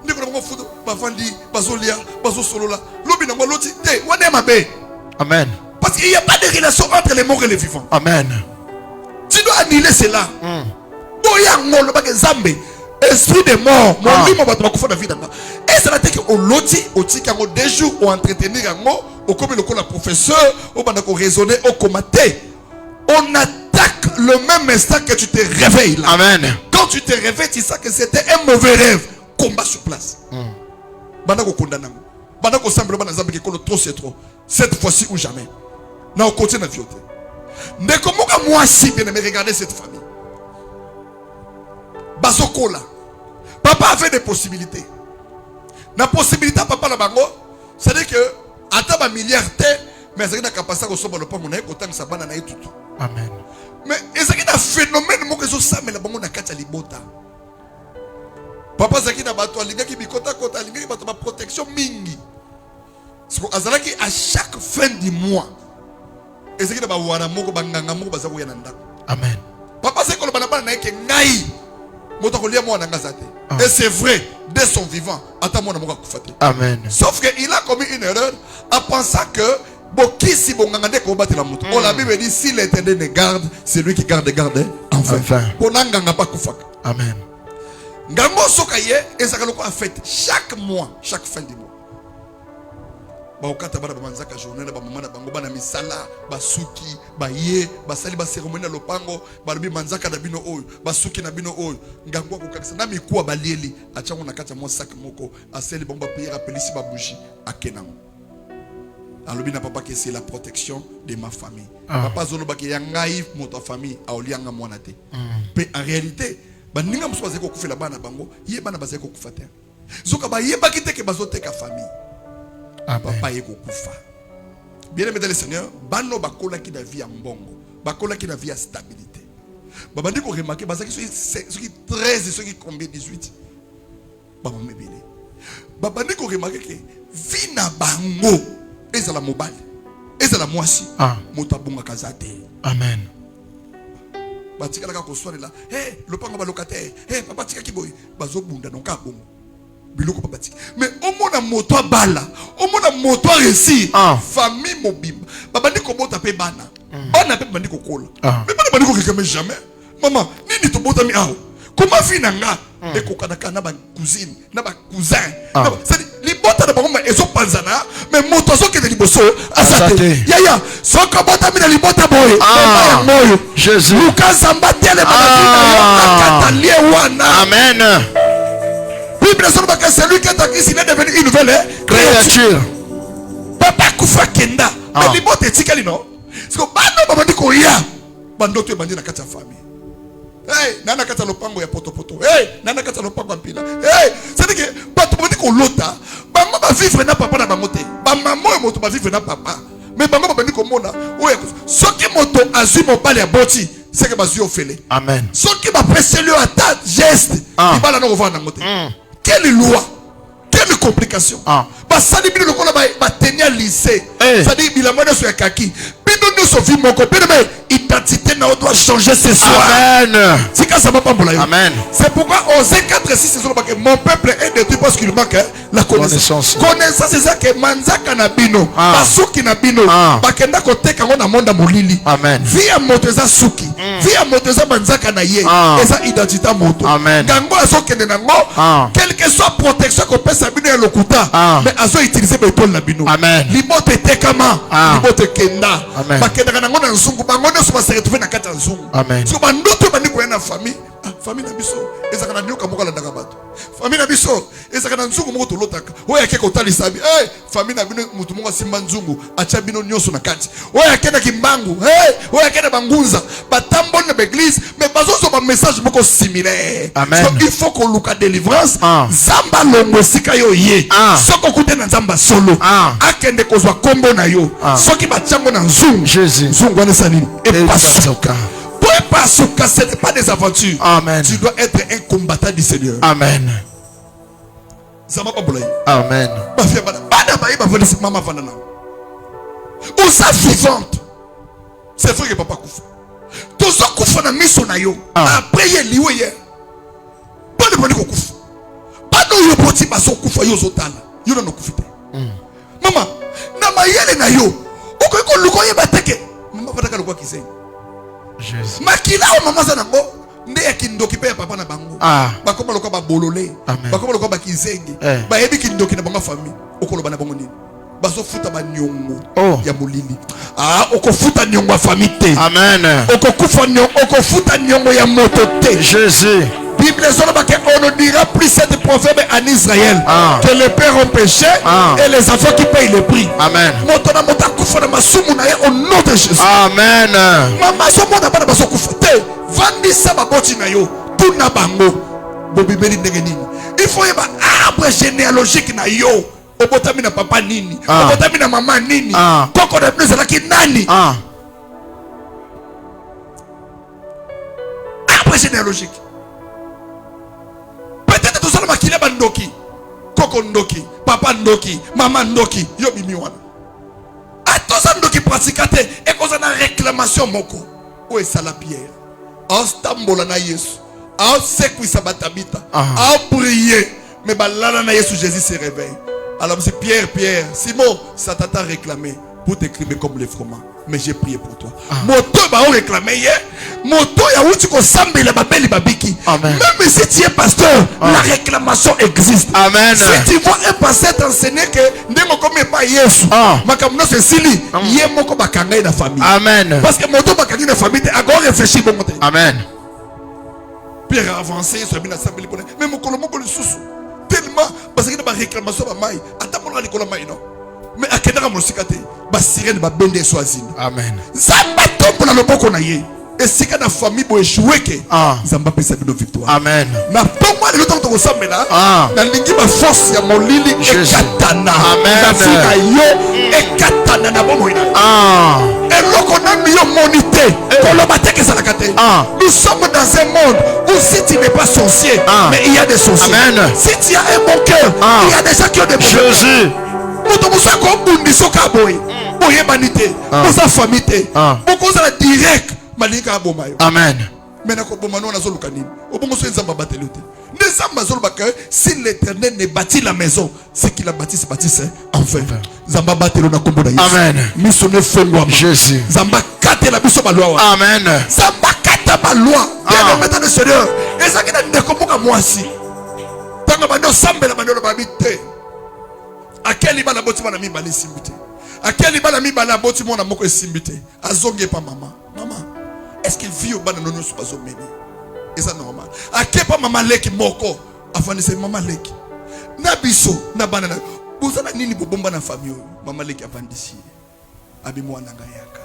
Speaker 1: Ndiko na fudo bafandi bazolia bazosolola. Lobi na loti te wane mabe. Amen. Parce qu'il n'y a pas de relation entre les morts et les vivants. Amen. Tu dois annuler cela. Boya ngolo ba zambe. Esprit de mort, mon limo batu bakufa na vie d'anga. Et ça veut dire que au loti, au tika ngo 2 jours au entretenir ngo au comme le professeur, au bandako raisonner, au comaté. On attaque le même instant que tu te réveilles là. Amen. Quand tu te réveilles, tu sais que c'était un mauvais rêve. Combat sur place. Bandako condamnant. Bandako semble banazambe que trop c'est trop. Cette fois-ci ou jamais. Na on continue à vioter. Mais comment moi si bien aimé regarder cette famille. Basokola. Papa avait des possibilités. La possibilité papa la bango, c'est-à-dire que ata ba milliard mais ça n'a capacité de sauver le pan on a autant que ça bana na tout.
Speaker 2: Amen.
Speaker 1: Mais est-ce qu'il y a un phénomène que ça mais la bango na kata libota. Papa zaki na bato alinga ki bikota kota alinga ki bato ba protection mingi. Parce que azalaki à chaque fin du mois. Est-ce qu'il y a ba wana moko banganga moko bazako yana ndako.
Speaker 2: Amen.
Speaker 1: Papa c'est que le banaba na ke ngai. Moto kolia mo na ngazate. Et c'est vrai dès son vivant ata mo na moko kufate.
Speaker 2: Amen.
Speaker 1: Sauf que il a commis une erreur en pensant que bokisi bongangande ko batela moto. Oh la Bible dit si l'Éternel ne garde, c'est lui qui garde enfin. Bonanganga pas kufaka.
Speaker 2: Amen.
Speaker 1: Ngambo sokaye ezakaloko en fait chaque mois, chaque fin du mois. Ba okata bana bamanzaka journée na ba mama na bango bana misala, ba suki, ba ye, ba sali ba cérémonie na lopango, ba lobi manzaka na bino oyo, ba suki na bino oyo. Ngambo ko kakisa na mikuwa balieli, achango na kata mo sac moko, aseli bomba prière apelisi ba bougie akenango. Alobi na papa que c'est la protection de ma famille. Papa zolo ba ke yangai moto famille a olianga mwana te. Mais en réalité baninga muso bazeko kufela bana bango ye bana bazeko kufata zoka ba ye bakite ke bazoteka famille. Papa yeko kufa. Bien aimé dans le Seigneur, bano bakola ki na vie en mbongo, bakola ki na vie à stabilité. Babandi ko remarquer bazaki ceux qui 13 et ceux qui combien 18. Baba mebele. Babandi ko remarquer que vie na bango ezala mobile. Ezala mwasi. Mota bunga kazate.
Speaker 2: Amen.
Speaker 1: Batika la ko soirée là, le pango ba locataire, papa tika ki boy, bazo bunda donc ka bongo. Biloko papa tika. Mais au mona moto bala, au mona moto réussi, famille mobimba. Baba ndiko bota pe bana. Bana pe bandi ko kola. Mais bana bandi ko kekame jamais. Maman, nini to bota mi aho? Comment fina nga? E ko kanaka na ba cousine, na ba cousin. C'est li bota na bango ezo panzana, mais moto zo ke de liboso asate. Yaya, soko bota mi na li bota boy. Moyo.
Speaker 2: Jésus. Amen.
Speaker 1: Bible dit c'est lui qui est acquis, il est devenu une nouvelle
Speaker 2: créature.
Speaker 1: Papa kufa kenda. Mais li bota etikali non? Parce que bano baba ndiko ya. Bando to bandi na kati ya famille. Hey, nana kata lopango ya poto poto. Hey, nana kata lopango ya mpila. Hey, c'est que bato bandi ko lota. Bango ba vivre na papa na bango te. Ba maman moto ba vivre na papa. Mais bango ba bandi ko mona. Ouais, soki moto azui mobali ya boti, c'est que bazui ofele.
Speaker 2: Amen.
Speaker 1: Soki ba presse lui attaque geste, il va la no revoir na ngote. Quelle loi? Quelle complication? Ba sali bino lokola ba tenir lycée. Ça dit bilamona so ya kaki. Bino nous so vi moko bino mais identité na doit changer ce soir.
Speaker 2: Amen.
Speaker 1: C'est quand ça va pas pour la.
Speaker 2: Amen.
Speaker 1: C'est pourquoi Osée 4:6 c'est que mon peuple est détruit parce qu'il manque la connaissance. Connaissance c'est ça que manzaka na bino, basuki na bino, bakenda koteka ngona monda molili.
Speaker 2: Amen.
Speaker 1: Via moteza suki, via moteza manzaka na ye, eza identité moto.
Speaker 2: Amen.
Speaker 1: Gango azokende nango, quelle que soit protection ko pesa bino ya lokuta, mais azo utiliser béton na bino.
Speaker 2: Amen.
Speaker 1: Libote tekama, libote kenda.
Speaker 2: Amen.
Speaker 1: Bakenda kanango na nzungu, bango ne so se retrouver na kata nzungu.
Speaker 2: Amen.
Speaker 1: So bandoto bandi ko na famille, famille na biso, ezaka na nyoka moko la ndaka bato. Famille na biso, ezaka na nzungu moko to lotaka. Oya ke ko talisabi, famille na bino mutu moko simba nzungu, acha bino nyoso na kati. Oya ke na kimbangu, oya ke na bangunza, batambol na église, mais bazozo ba message moko similaire.
Speaker 2: Amen.
Speaker 1: So il faut qu'on luka délivrance, zamba longo sika yo ye. Soko kute na zamba solo. Akende kozwa kombo na yo. Soki bachango na nzungu.
Speaker 2: Jésus.
Speaker 1: Nzungu wana sanini.
Speaker 2: Et pas
Speaker 1: Parce que ce n'est pas des aventures.
Speaker 2: Amen.
Speaker 1: Tu dois être un combattant du Seigneur.
Speaker 2: Amen. Amen.
Speaker 1: Osa vivante. C'est vrai que papa koufa. Tozo koufa na miso na yo. Après ye liwe ye. Pas de panique koufa. Pas de yo poti baso koufa yo zotala. Yo na no kufite. Maman, na mayele na yo. Oko ko luko ye bateke. Maman pataka luko kisei.
Speaker 2: Jésus.
Speaker 1: Makila o mama zanango nde ya kindoki pe papa na bango. Bakoma lokwa ba bolole. Bakoma lokwa ba kizengi. Ba yebi kindoki na bango famille. Okoloba na bango nini? Baso futa ba nyongo ya molili. Oko futa nyongo ya famille te.
Speaker 2: Amen.
Speaker 1: Oko kufa nyongo, oko futa nyongo ya moto te.
Speaker 2: Jésus.
Speaker 1: Bible on ne dira plus cette proverbe en Israël que les pères ont péché et les enfants qui payent le prix.
Speaker 2: Amen.
Speaker 1: Au nom de Jésus.
Speaker 2: Amen.
Speaker 1: Maman so mona bana baso kufa te. Vandi sa baboti na yo. Tuna bango. Il faut y avoir un arbre généalogique na yo. Obotami na papa nini, obotami na maman nini, koko na plus alaki nani. Arbre généalogique. Peut-être tout ça le makile bandoki, koko ndoki, papa ndoki, maman ndoki, yo bimi wana. A tout ça ndoki pratikate et cause na réclamation moko. Où est ça la pierre? En stambola na Yesu, en sekwi sabatabita, en prier, mais balala na Yesu Jésus se réveille. Alors c'est Pierre, Simon, ça t'a réclamé pour t'écrire comme les fromages. Mais j'ai prié pour toi. Moto ba on réclamé moto ya wuti ko sambe la babeli babiki. Même si tu es pasteur, la réclamation existe.
Speaker 2: Amen.
Speaker 1: Si tu vois un pasteur t'enseigner que ndemo comme pas Yesu, makamno se sili, yemo ko bakanga na famille. Amen. Parce que moto bakanga na famille, a go réfléchir bon côté.
Speaker 2: Amen.
Speaker 1: Pierre a avancé, so bien sambe li mais mon kolomo ko le susu. Tellement parce qu'il y a des réclamations à maï. Attends, on va aller non. Mais à quel moment on sirène va bender soisine. Amen. Zamba tombe dans le bon qu'on a yé. Et si quand la famille peut échouer que Zamba peut s'abîmer de victoire. Amen. Na pomba le temps qu'on s'amène là. Na lingi ma force ya mon lili et katana. Amen. Na fika yo et katana na bon moina. Et l'on a mis monité. Nous sommes dans un monde où si tu n'es pas sorcier, mais il y a des sorciers. Amen. Si tu as un bon cœur, il y a des gens qui ont des bons cœurs. Jésus. Amen. Si l'Éternel ne bâtit la maison, c'est qu'il a bâti, c'est bâti, c'est enfin. Zamba batelo na kombo na Yesu. Amen. Misonne fengwa. Jésus. Zamba kate la biso balwa. Amen. Zamba kata balwa. Bien maintenant le Seigneur. Et ça qui n'a de komboka mwasi. Tanga bando sambela bando la babite. Akeli bana boti bana mi bana simbite. Akeli bana mi bana boti mona moko simbite. Azonge pa maman. Maman, est-ce qu'il vit au bana nono sur bazomeni? Et ça normal. Akepa maman leki moko. Afin c'est maman leki. Na biso na banana. Vous avez nini bomba na famille maman leki avandisi. Abi mwana ngayaka.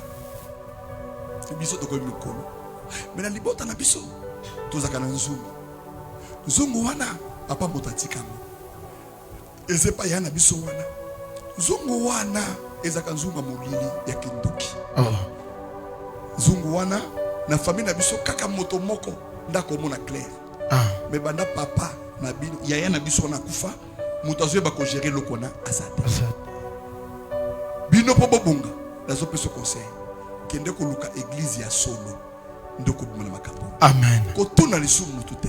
Speaker 1: Biso to ko mikolo. Mais na libota na biso. Tozaka na nzungu. Nzungu wana papa motatikamo. Et c'est pas yana biso wana. Nzungu wana ezaka nzunga molili ya kindoki. Nzungu wana na famille na biso kaka moto moko ndako mona clair. Mais banda papa na bino yaya na biso na kufa mutu azwe bako gérer lokona azate. Bino po bobunga nazo peso conseil kende ko luka église ya solo ndoko bimana makambo. Amen. Ko tuna lisu mutu te.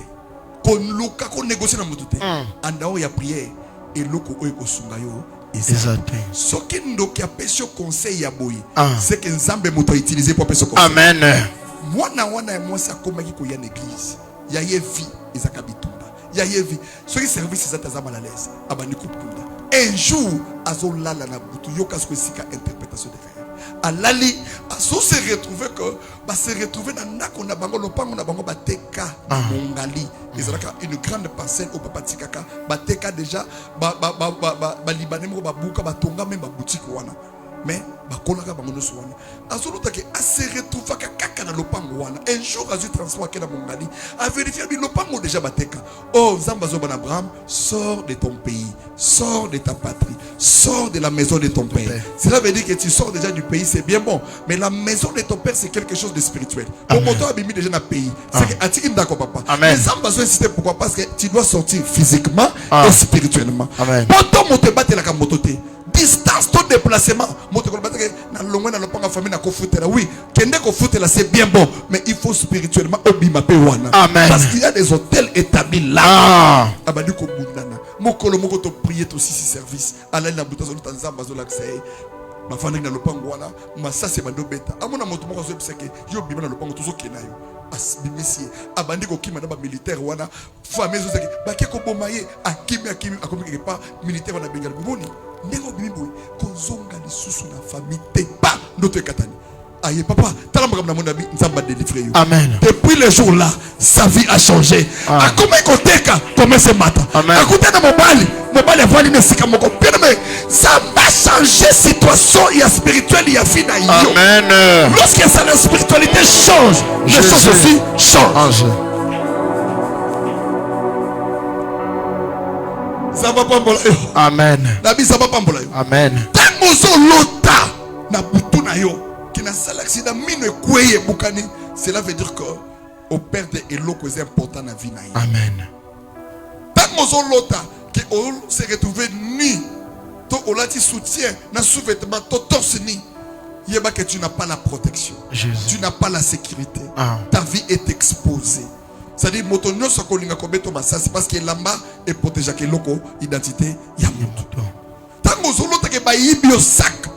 Speaker 1: Ko luka ko négocier na mutu te. Andao ya prière et loko oyo ko sunga yo ezate. Soki ndoki a peso conseil ya boyi c'est que nzambe mutu a utilisé pour peso conseil. Amen. Mwana wana moi sa komaki ko ya église. Ya yevi ezaka bitumba. Ya yevi ce qui service ezata za mal à l'aise abani ko punda. Un jour azolala na butu yoka ce que sika interprétation de frère. Alali aso se retrouver que ba se retrouver na ndako na bango lopango na bango bateka mongali. Ezalaka une grande parcelle au papa tikaka bateka déjà ba libanais mo ba buka batonga même ba boutique wana. Mais bakolaka bango no sowana azoluta ke se retrouva kaka na lopango wana un jour azu transport ke na mongali a vérifier bi lopango déjà bateka. Oh Nzamba zo ban Abraham, sors de ton pays, sors de ta patrie, sors de la maison de ton père. Cela veut dire que tu sors déjà du pays, c'est bien bon, mais la maison de ton père c'est quelque chose de spirituel. Pour moto abimi déjà na pays, c'est que atiki ndako papa. Mais Nzamba zo insister pourquoi? Parce que tu dois sortir physiquement et spirituellement. Poto moto batela ka mototé distance ton déplacement moto ko bateke na longwe na lopanga famille na ko foutela. Oui, kende ko foutela c'est bien bon, mais il faut spirituellement obima pe wana. Amen. Parce qu'il y a des hôtels établis là. Abadi ko bundana mokolo moko to prier to sisi service ala na butazo Nzamba zo l'accès ma fandi na lopango wana ma ça c'est bando beta amona moto moko zo biseke yo bima na lopango to zo kenayo asbimisi abandi ko kima na ba militaire wana famille zo seke baki ko bomaye akimi akomi quelque part militaire wana bengal bimoni ndeko bimbo konzonga lisusu na famille te pas notre katani. Aïe papa, talamba comme mon ami Nzamba délivré. Amen. Depuis le jour là, sa vie a changé. A comment koteka comment ce matin. A côté de mon bali a volé nesika moko. Mais ça va changer situation et spirituelle et vie na yo. Amen. Lorsque ça la spiritualité change, les choses aussi changent. Zamba pambola yo.
Speaker 2: Amen.
Speaker 1: Nabi zamba pambola yo.
Speaker 2: Amen.
Speaker 1: Tango zo lota na butu na yo. Qui n'a pas l'accident mine kweye bukani. Cela veut dire que au père de eloko est important dans la vie na yo.
Speaker 2: Amen.
Speaker 1: Tango zo lota que on se retrouver ni to olati soutien na sous-vêtement to torse ni. Yeba que tu n'as pas la protection.
Speaker 2: Jésus.
Speaker 1: Tu n'as pas la sécurité.
Speaker 2: Ah.
Speaker 1: Ta vie est exposée. C'est-à-dire moto nyoso ko linga ko beto masasi parce que lamba est protégé que loko identité ya moto. Tango zolo take ba yibio sac.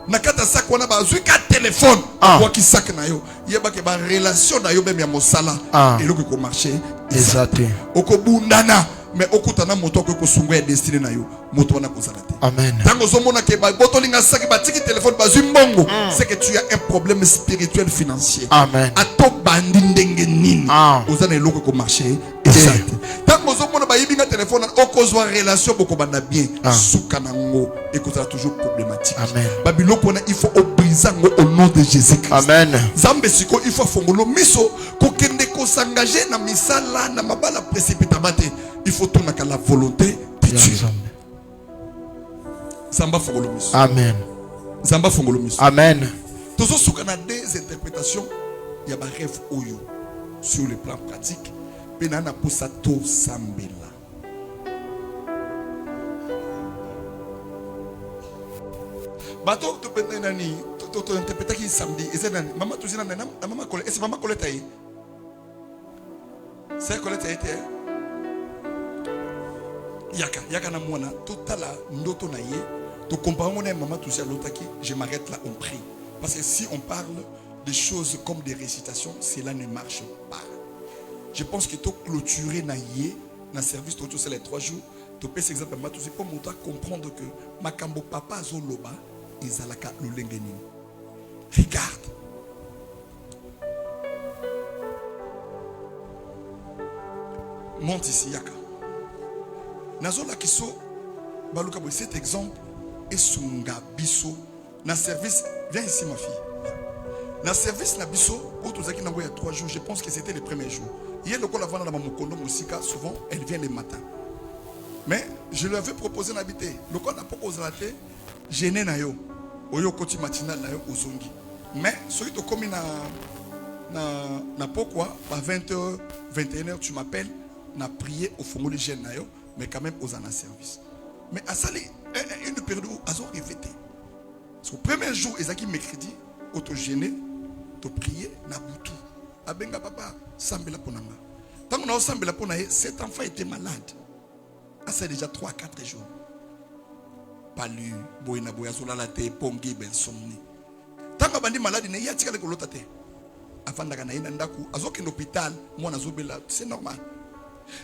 Speaker 1: Nakata sac wana ba zuika téléphone wa ki sac na yo. Yeba ke ba relation na yo même ya mosala et loko ko marcher
Speaker 2: exact.
Speaker 1: Okobundana mais okutana moto ko sungo ya destiné na yo. Moto wana ko salate.
Speaker 2: Amen.
Speaker 1: Tango zomona ke ba botolinga sac ba tiki téléphone ba zumbongo, c'est que tu as un problème spirituel financier.
Speaker 2: Amen.
Speaker 1: Atok bandi ndenge nini. Ozana eloko ko marcher exact. Tango zomona ba yibinga téléphone okozwa relation boko banda bien sukanango et que ça toujours problématique.
Speaker 2: Amen.
Speaker 1: Babiloko na il faut briser au nom de Jésus-Christ.
Speaker 2: Amen.
Speaker 1: Zambe siko il faut fongolo miso ko kende ko s'engager na misala na mabala précipitamment. Il faut tout na la volonté de Dieu. Zamba fongolo miso.
Speaker 2: Amen.
Speaker 1: Zamba fongolo miso.
Speaker 2: Amen.
Speaker 1: Tozo sukana des interprétations ya ba rêve oyo sur le plan pratique. Penana posa to sambela. Bato to penana ni to interpréter qui samedi et c'est maman tout zina na maman Colette est maman Colette aí. C'est Colette a été yaka na mwana totala ndoto na ye to comparer mon maman tout ça l'otaki je m'arrête là on prie parce que si on parle des choses comme des récitations cela ne marche pas. Je pense que tu clôturer na yé na service tout ça les 3 jours tu peux par exemple tout pour moi comprendre que makambo papa zoloba izalaka lolengeni. Regarde. Monte ici yaka. Nazola kiso baluka boy cet exemple est sunga biso na service viens ici ma fille. Na service na biso autozaki nango il y a 3 jours je pense que c'était les premiers jours. Hier le col avant na mamukondo musika souvent elle vient le matin. Mais je lui avais proposé d'habiter. Le col n'a pas osé la tête. Gêné na yo. Oyo koti matinal na yo ozongi. Mais celui to comme na pourquoi à 20h 21h tu m'appelles na prier au fond de jeune na yo mais quand même aux en service. Mais à sali une période où azo répété. Au premier jour ezaki mercredi auto gêné to prier na butu. Abenga papa sambela ponanga. Tant qu'on a sambela ponaye cet enfant était malade. Ah c'est déjà 3-4 jours. Palu boyna boyazola la te pongi ben somni. Tant que bandi malade ne ya tika le kolotate. Avant d'aller na ndaku azoki l'hôpital moi nazobela c'est normal.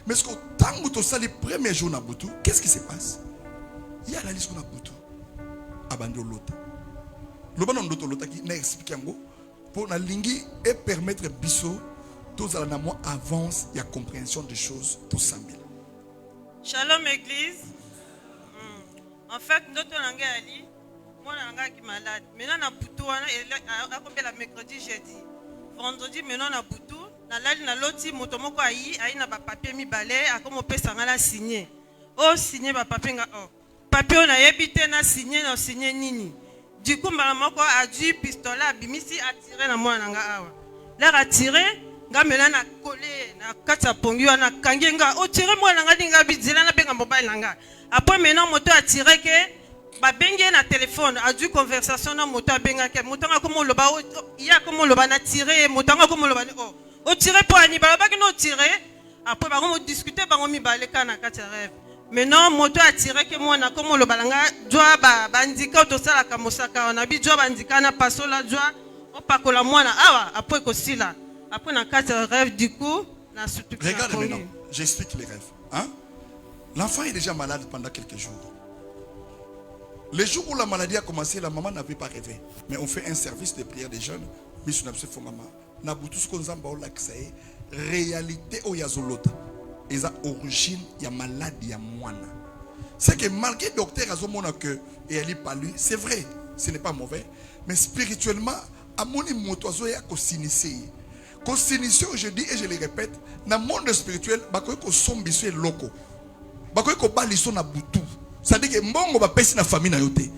Speaker 1: Mais ce que tant que tu sali le premier jour na butu, qu'est-ce qui se passe? Il y a la liste na butu. Abando lota. Lobano ndoto lota qui na expliquer ngo pour na lingi et permettre biso tous à la moi avance il y a compréhension des choses tout semble.
Speaker 4: Shalom église. En fait ndoto nanga ali moi nanga qui malade. Maintenant na butu wana a combien la mercredi jeudi. Vendredi maintenant na butu na lali na loti moto moko ayi na ba papier mibale akomo pesa ngala signer. Oh signer ba papier nga oh. Papier na yebite na signer nini. Du coup mama moko a du pistolet abimisi a tiré na moi nanga awa. Là a tiré nga mena na collé na kata pongi wana kangi nga o tiré moi nanga dinga bizela na benga mobile nanga. Après maintenant moto a tiré que ba bengi na téléphone a du conversation na moto a benga ke moto nga comme loba ya comme loba na tiré moto nga comme loba oh o tiré pour ani ba ki no tiré après ba on discuter ba on mi balé kana kata rêve. Maintenant moto a tiré que moi na comme loba nga doa ba bandika to sala ka mosaka on a bi doa bandika na pasola doa o pakola mwana awa après ko sila. Après, on a 4 rêves du coup.
Speaker 1: Regarde maintenant, j'explique les rêves. Hein? L'enfant est déjà malade pendant quelques jours. Les jours où la maladie a commencé, la maman n'avait pas rêvé. Mais on fait un service de prière des jeunes. Mais je n'ai pas maman. N'a pas tout ce qu'on a l'accès. Réalité au yazolota. Et ça origine, il y a malade, il y a moine. C'est que malgré le docteur a que et elle n'est pas lui, c'est vrai, ce n'est pas mauvais. Mais spirituellement, à mon motozo ya ko s'initier. Ko s'initier, je dis et je le répète, dans le monde spirituel, ba ko sombiso loko. bakoki kobaliso na butu. C'est-à-dire que mbongo bapesi na famille na yote.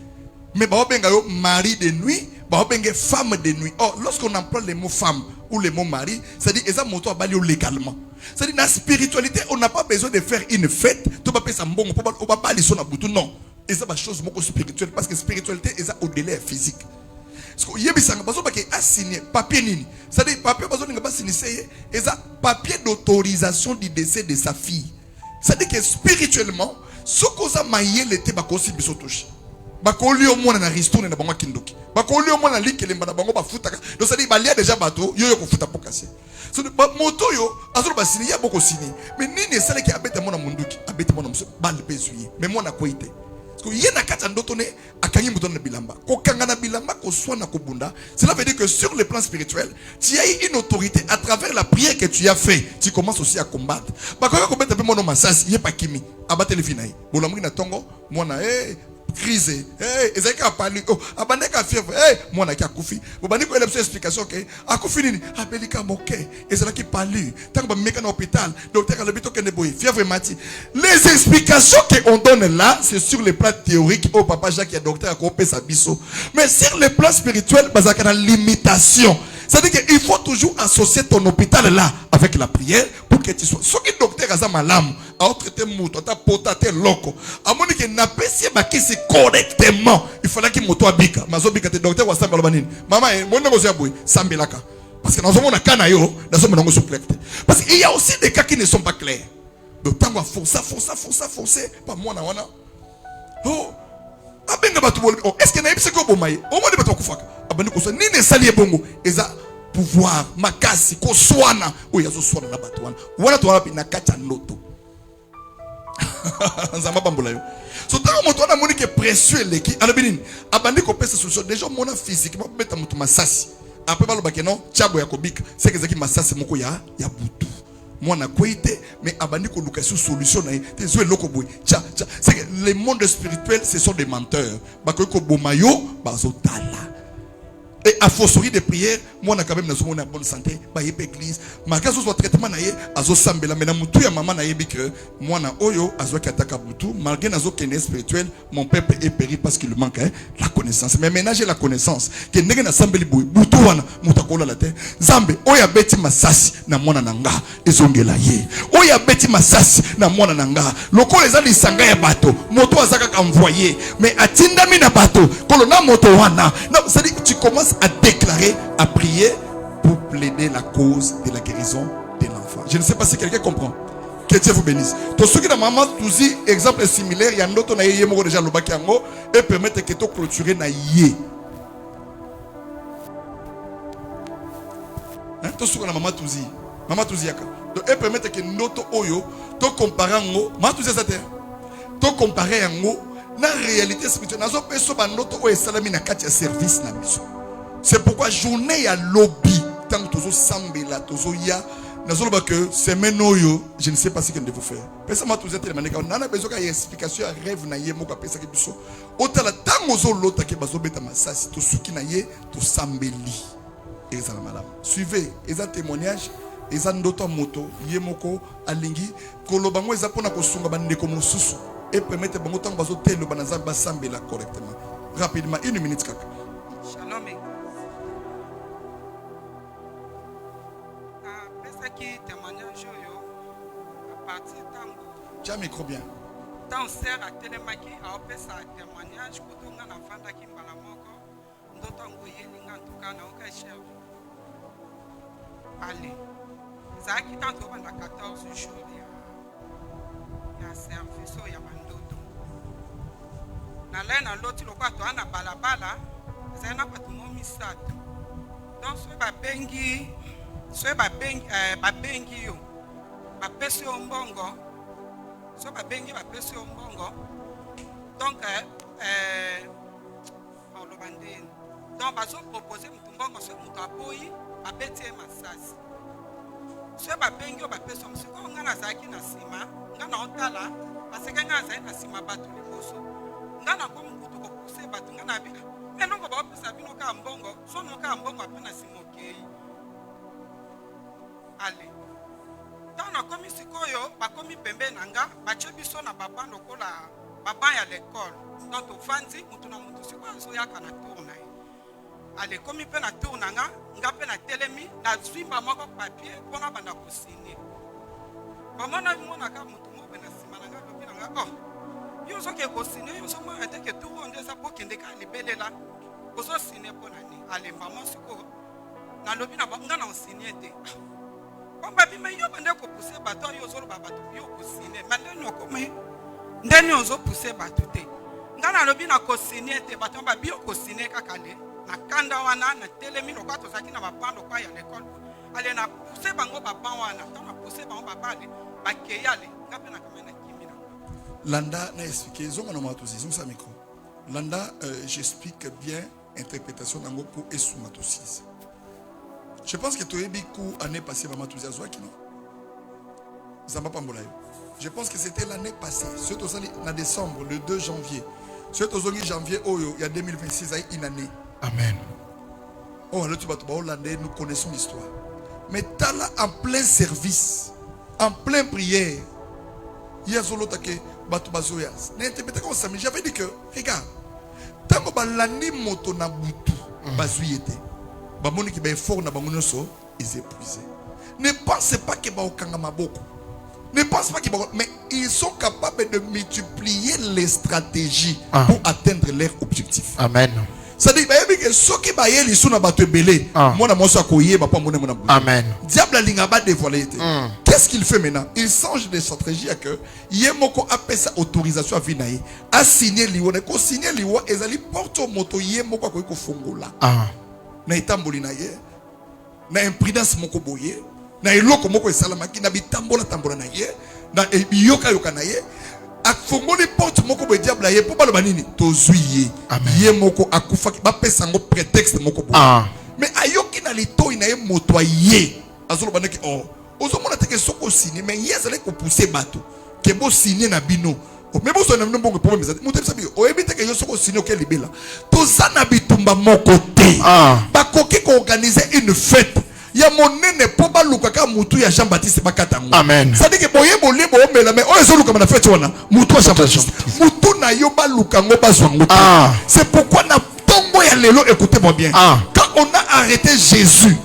Speaker 1: Mais baobenga yo mari de nuit, baobenga femme de nuit. Or, lorsqu'on emploie le mot femme ou le mot mari, c'est-à-dire eza moto abalio légalement. C'est-à-dire dans la spiritualité, on n'a pas besoin de faire une fête. Tu vas pesa mbongo, on va pas liso na butu, non. Eza ba chose moko spirituelle parce que spiritualité eza au-delà physique. Parce que yebisanga bazo ba ke assigné papier nini. C'est-à-dire papier bazo ninga ba signer eza papier d'autorisation du décès de sa fille. C'est-à-dire que spirituellement, ce qu'on a maillé l'été bakosi biso touche. Bakoli au moins na ristourne na bango kindoki. Bakoli au moins na likelemba na bango ba futaka. Donc ça dit balia déjà bateau, yo ko futa pokase. So ba moto yo azolo ba signer ya boko signer. Mais nini sala ki abeta mona munduki, abeta mona muso bal besuye. Mais moi na koite. Parce que yena kata ndoto ne akangi muto na bilamba. Ko kanga na bilamba ko swana ko bunda. Cela veut dire que sur le plan spirituel, tu as eu une autorité à travers la prière que tu as fait. Tu commences aussi à combattre. Bakoka ko beta pe mono masasi, ye pa kimi. Abate le finai. Bolamungi na tongo, mona crise, ezaki apali, abandeka fièvre, mwana ki akufi. Bobandi ko election explication que akufi nini? Abelika moke, ezalaki palu. Tant ba meka na hôpital, docteur alobito kende boy, fièvre mati. Les explications qu'on donne là, c'est sur le plan théorique. Oh papa Jacques est docteur ko pesa biso. Mais sur le plan spirituel, bazaka na limitation. C'est-à-dire qu'il faut toujours associer ton hôpital là avec la prière pour que tu sois. Ce qui est docteur a malam, a traité mouton, a potaté loco. A mon que n'a pas si bakisi correctement. Il fallait qu'il moto abika. Mazo bika te docteur wa samba lobanine. Maman, mon nom c'est boy, sambelaka. Parce que dans ce monde a canayo, dans ce monde on clair. Parce qu'il y a aussi des cas qui ne sont pas clairs. Donc tant qu'on forcer, pas moi na wana. Oh. Est-ce que naïbse ko bomaye au moins de bato kufaka abandi ko so ni ne sali bongo eza pouvoir makasi ko swana o yazo swana na bato wana to wana na kata noto nzamba bambola yo so tant moto wana moni ke précieux leki alobini abandi ko pesa solution déjà mona physiquement beta mutu masasi après baloba ke non chabo ya kobika c'est que zaki masasi moko ya butu mwana koite mais abandi ko luka solution na te zo eloko boy c'est que les mondes spirituels ce sont des menteurs bakoiko bomayo bazotala et à forcerie de prière moi na quand même na en bonne santé ba yebe église maka so traitement na ye azo sambela mais na mutu ya maman na yebi que moi na oyo azo kataka butu malgré nazo kene spirituel mon peuple est péri parce qu'il manque la connaissance mais maintenant j'ai la connaissance que ndenge na sambeli boy butu wana mutakola la terre zambe oya beti masasi na mwana nanga ezongela ye oya beti masasi na mwana nanga lokola ezali sanga ya bato moto azaka envoyer mais atindami na bato kolona moto wana ça dit tu commences à déclarer, à prier pour plaider la cause de la guérison de l'enfant. Je ne sais pas si quelqu'un comprend. Que Dieu vous bénisse. Tout ce qui est dans maman touzi exemple similaire, il y a un autre na yé moko déjà lobaki yango et permettre que to clôturer na yé. Hein, tout ce qui est dans maman touzi yaka. Donc et permettre que noto oyo to comparer ngo, maman touzi ça terre. To comparer yango na réalité spirituelle. Nazo peso ba noto oyo salami na kati ya service na biso. C'est pourquoi journée ya lobby tant que tozo sambela tozo ya nazolo ba que semaine oyo je ne sais pas ce que nous devons faire. Pesa ma tozo tellement neka nana besoin ka explication ya rêve na ye moko pesa ke biso. Otala tango zo lota ke bazo beta masasi to suki na ye to sambeli. Ezala malamu. Suivez eza témoignage eza ndoto moto ye moko alingi kolobango eza pona ko sunga bandeko mosusu et permettre bango tango bazo telo banaza ba sambela correctement. Rapidement 1 minute kaka.
Speaker 5: Shalom. Qui témoignage à partir tango.
Speaker 1: Tu as micro bien.
Speaker 5: Tant sert à télémaki à opérer sa témoignage pour tout le monde à vendre qui mbala moko. Ndotango yelinga en tout cas na aucun chef. Allez. Ça qui tente pendant 14 jours ya service ya bandoto. Na lena loti lokwa to ana balabala. Zena kwa tumomi sato. Donc ce ba bengi so babengi yo bapesi yo mbongo so babengi bapesi yo mbongo donc olobandeni donc bazo proposer mutu mbongo so mutu aboyi babeti ye masasi so babengi yo bapesi yo msiko nga nazalaki na nsima nga na otala baseke nga nazali na nsima bato liboso nga na komi kutu kopuse bato nga na bika me nongo baopesa bino kaka mbongo so noka mbongo ape na nsima okei. Allez. Dans nakomi sikoyo bakomi pembe na nga batie biso na baba lokola baba ya l'école donc tofandi mutu na mutu sikoyo azoyaka na tour na ye alekomi mpe na tour na nga mpe na telemi nazwi moko papier mpona banda kosigne bamona bimonaka mutu mobe na nsima na nga lobi na nga yo ozoke kosigne yo ozomona teke tour oyo nde eza bokendeka libelela ozosigne mpo na nini alemba mo sikoyo nalobi na nga na osigne te babime yo bande kopuse bato yo ozoloba bato yo kosigne maleni okome ndeni ozopuse bato te nga nalobi na kosigne te bato babi yo kosigne kaka le na kanda wana na telemi lokwa tozalaki na bapando kwa ya l'école ale na puse bango baba wana ntango na puse bango babale bakei ale nga mpe na kama na kimi na
Speaker 1: Landa na expliqué zonga na matosi zonga sa micro Landa j'explique bien interprétation nango pour esumatosis. Je pense que tu as vu l'année passée, je pense que c'était l'année passée. En décembre, le 2 janvier. Janvier, il y a 2026, il y a une année.
Speaker 2: Amen.
Speaker 1: Oh, alors nous connaissons l'histoire. Mais tu as là en plein service, en plein prière. Il y a j'avais dit que, regarde, tant que l'année moto na butu, bazouillete. Bamoni qui est fort na bangono so ils épuisés. Ne pensez pas que baokanga maboko. Ne pensez pas que mais ils sont capables de multiplier les stratégies pour atteindre leur objectif.
Speaker 2: Amen.
Speaker 1: Ça dit que ceux qui baillent les sous na bato belé, moi na moso akoye ba pas mona.
Speaker 2: Amen.
Speaker 1: Diable lingaba dévoilé. Qu'est-ce qu'il fait maintenant? Il change de stratégie à que yemoko appelle sa autorisation à vinaye, a signé liwa, ne ko signer liwa ezali porte moto yemoko akoye ko fongola. Na itamboli na ye na imprudence moko boye na eloko moko esalamaki na bitambola na ye na biyoka na ye afongoli porte moko boye diable ye po baloba nini tozwi ye ye moko akufaki ba pesa ngo prétexte moko boye mais ayoki na litoi na ye moto ye azoloba neki ozomona teke soko signé mais ye azali ko pousser bato ke bo signé na bino. Mais vous avez un problème. Vous avez que je suis signé au libéla. Tout ça n'a bitumba mon côté. Bakoki ko organiser une fête. Ya monene po ba lukaka mutu ya Jean-Baptiste Bakatango.
Speaker 2: Amen.
Speaker 1: Ça dit que boye bolé bo mela mais oyo luka na fête wana. Mutu ya Jean-Baptiste. Mutu na yo ba lukango ba zwango. C'est pourquoi na tongo ya lelo écoutez-moi bien. Quand on a arrêté Jésus,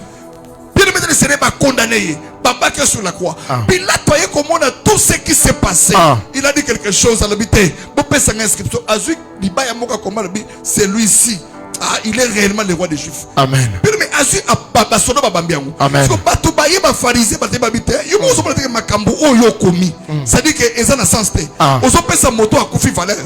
Speaker 1: bien aimé le Seigneur va condamner. Baba qui est sur la croix. Pilate voyait comment tout ce qui s'est passé. Il a dit quelque chose à l'habité. C'est lui-ci. Il est réellement le roi des Juifs.
Speaker 2: Amen.
Speaker 1: Mais Amen. C'est-à-dire que ils ont un sens. Ils ont fait sa moto à Koufi Valère.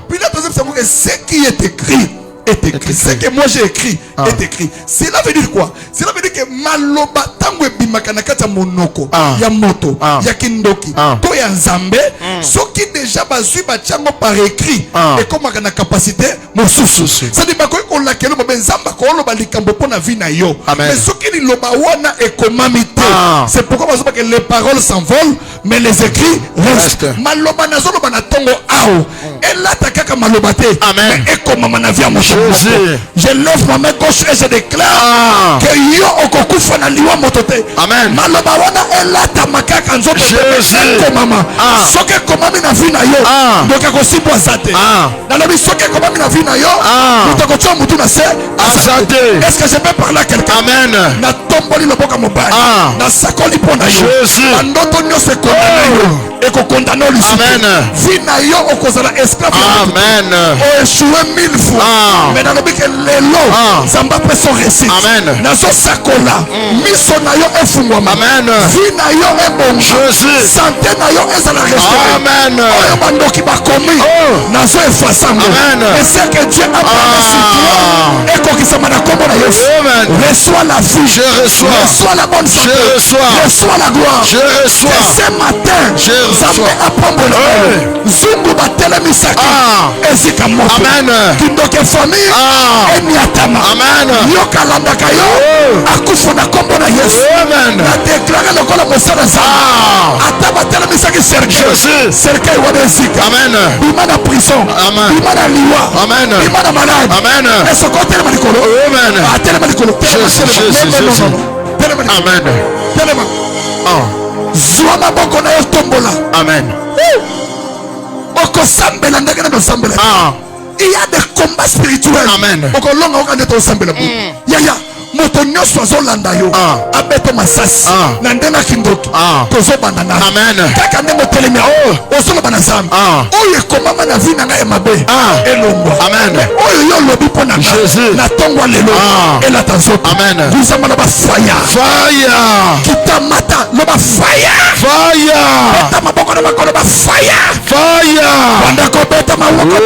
Speaker 1: Pilate a ce qui est écrit. Est écrit. Ce que moi j'ai écrit est écrit. Cela veut dire quoi? Cela veut dire que maloba tango bimakanakata monoko ya moto ya kindoki to ya nzambe soki déjà bazui bachango par écrit et comme na capacité mosusu ça dit bakoy ko lakelo ba nzamba ko lo balikambo pona vi na yo mais soki ni loba wana e komamité c'est pourquoi bazoba que les paroles s'envolent mais les écrits restent. Maloba nazo lo bana tongo ao ela takaka maloba te mais e komama na vi mo. Je lève ma main gauche et je déclare que yo okokufa na liwa motote. Amen. Maloba wana elata makaka nzoto te mama. Soke komami na vi na yo. Donc akosibwa zate. Na lobi soke komami na vi na yo. Mutako mutu na se. Est-ce que je peux parler à quelqu'un? Amen. Na tomboli loboka mobali. Na sakoli pona yo. Na ndoto nyose condamné yo. Et ko condamné lui. Amen. Vi na yo okozala esclave. Amen. O échoué 1000 fois. Mais dans le but que les lots, Zamba peut son récit. Amen. Nazo sakola, miso na yo efungwama. Amen. Vie na yo ebonga. Jésus. Santé na yo ezala restaurée. Amen. Oyo bandoki bakomi. Nazo efasango. Amen. Et c'est que Dieu a parlé sur toi. Et kokisama na kombo na Yesu. Amen. Reçois la vie. Je reçois. Reçois la bonne santé. Je reçois. Reçois la gloire. Je reçois. Et ce matin, je reçois. Zambé Zungu batele misaki. Ezika moto. Amen. Kindoke famille. Amen. Yoka landa kayo. Akufu na kombo na Yesu. Amen. Na déclarer le kola mosala za. Ataba tele misaki Serge. Serge wana ezika. Amen. Bima na prison. Amen. Bima na liwa. Amen. Bima na malade. Amen. Esoko tele malikolo. Amen. Atele malikolo. Amen. Telema. zwa maboko na yo tombola.
Speaker 2: Amen.
Speaker 1: Okosambela ndenge na osambela. Il y a des combats spirituels.
Speaker 2: Amen.
Speaker 1: Okolonga okande to osambela. Ya moto nyonso azolanda yo abeto masasi na ndenge kindoki tozobanda na.
Speaker 2: Amen.
Speaker 1: Kaka ndenge otelemi ozoloba na nzambe oyo ekomama na vi na ngai mabe elongwa.
Speaker 2: Amen.
Speaker 1: Oyo yo lobi mpo na ngai na tongo lelo elata nzoto.
Speaker 2: Amen.
Speaker 1: Nzambe loba fire.
Speaker 2: Fire.
Speaker 1: Kitamata loba fire.
Speaker 2: Fire.
Speaker 1: Beta maboko na makolo ba fire.
Speaker 2: Fire.
Speaker 1: Banda ko beta maboko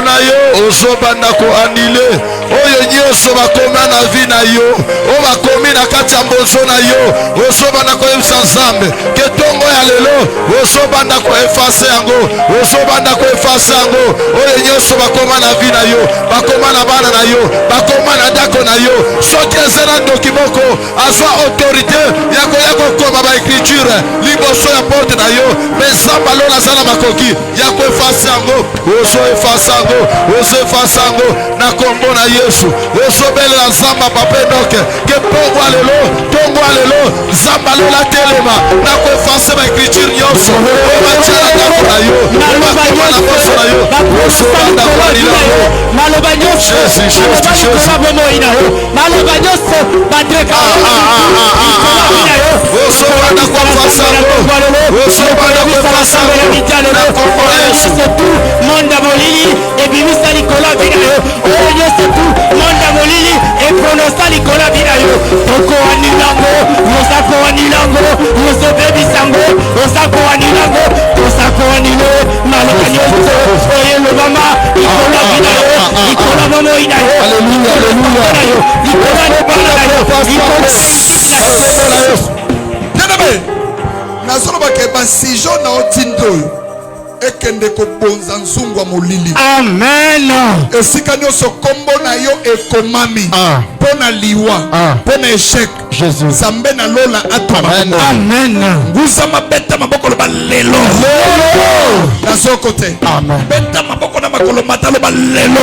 Speaker 2: na yo ozobanda ko anile oyo nyonso bakoma na vi na yo o bakomi na kati ya mbozo na yo ozobanda koyebisa nzambe ke tongo ya lelo ozobanda koefase yango ozobanda koefase yango oyo nyonso bakoma na vi na yo bakoma na bana na yo bakoma na ndako na yo soki eza na ndoki moko azwa autorité ya koya kokoma baekriture liboso ya porte na yo me nzambe alo naza na makoki ya koefase yango ozoefase yango ozoefase yango na kombo na yesu ozobelela nzambe papa enoke ke tongo alelo nzambe alola telema na koefase baekriture nyonso obatia na ndako na yo obakoma na poso na yo ozobanda koalila yo
Speaker 6: maloba nyonso bomoi na yo maloba nyonso badreka
Speaker 2: ozobanda koefase yango ozobanda koefase yango na kombo na yesu
Speaker 6: monda molili ebimisa likolo bina yo oyo nyonso tu monda molili epronosa likolo bina yo tokowanilango osakowanilango ozobebisango osakowanilango tosakowanilo maloba nyonso oyo elobama likolo bina yo likolo bomoi na yo likolo bana na yo
Speaker 1: Nenebe nazoloba ke basijo na otindo ekende kobonza nzungwa molili.
Speaker 6: Amen.
Speaker 1: Esika nyonso kombo na yo ekomami pona liwa pona échec Nzambe na lola atoma.
Speaker 6: Amen.
Speaker 1: Nguza mabeta maboko loba lelo nazoko te. Beta maboko na makolo mata loba lelo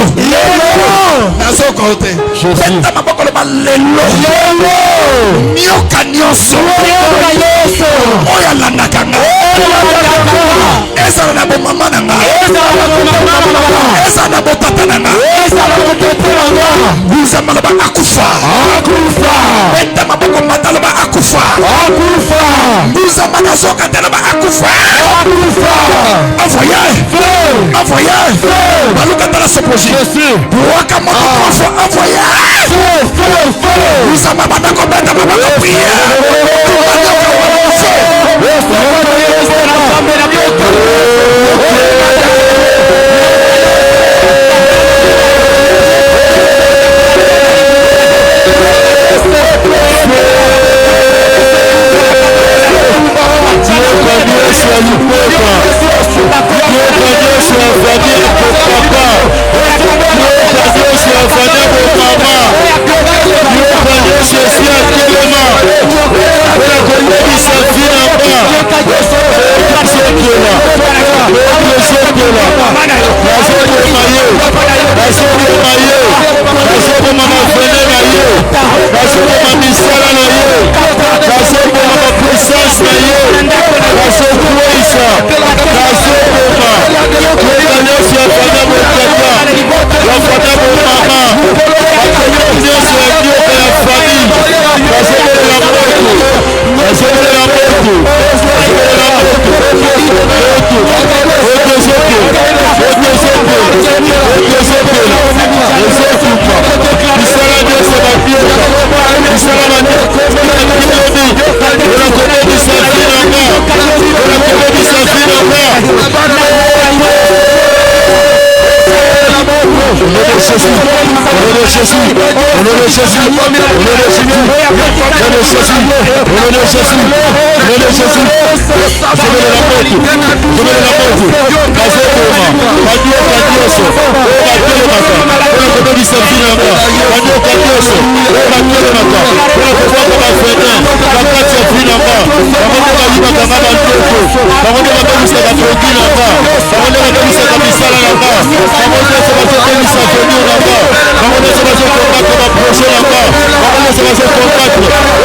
Speaker 1: nazoko te. Beta maboko loba lelo nyoka nyonso oya landaka nga ezala na bomama na nga ezala na botata na nga nguza maloba akufa beta maboko mata loba akufa nguza manazoka te loba akufa envoyé baluka tala sopoji waka moto profo envoyé nguza mabanda kobeta mabaka prière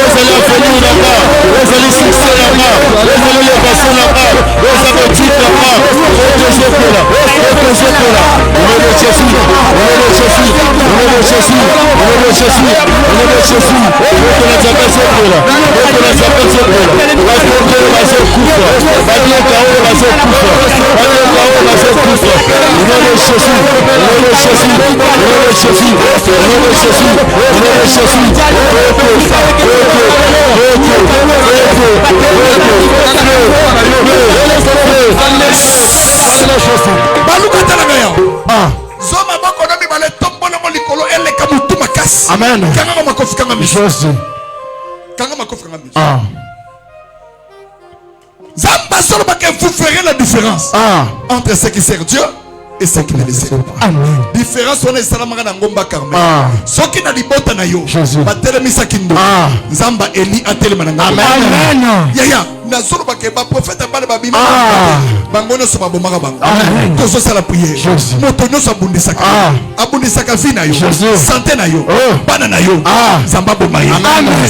Speaker 2: Seigneur, fais-nous ezali succès na nga ezali levation na nga eza motif na nga otozokola otozokola ololo Jésus ololo Jésus ololo Jésus ololo Jésus ololo Jésus okola nzambe zokola okola nzambe zokola bakongo bazokufa banyeka oyo bazokufa banyeka oyo bazokufa ololo Jésus ololo Jésus ololo Jésus ololo Jésus ololo Jésus
Speaker 1: Zoma bako na mibale tombola mo likolo eleka mutu makasi.
Speaker 2: Amen.
Speaker 1: Kanga makofi kanga miso.
Speaker 2: Jésus.
Speaker 1: Kanga makofi kanga miso. Zamba solo bake vous ferez la différence entre ceux qui servent Dieu et ceux qui ne le servent pas.
Speaker 2: Amen.
Speaker 1: Différence on est salamanga na ngomba Carmel. Soki na libota na yo. Batelemisa kindo. Zamba Eli atelema na ngomba.
Speaker 2: Amen.
Speaker 1: Yaya na solo bake ba prophète bale babima. Bangono so babomaka bango. Tozo sala prière. Moto nyoso abundisaka. Abundisaka vie na yo. Santé na yo. Bana na yo. Zamba bomai.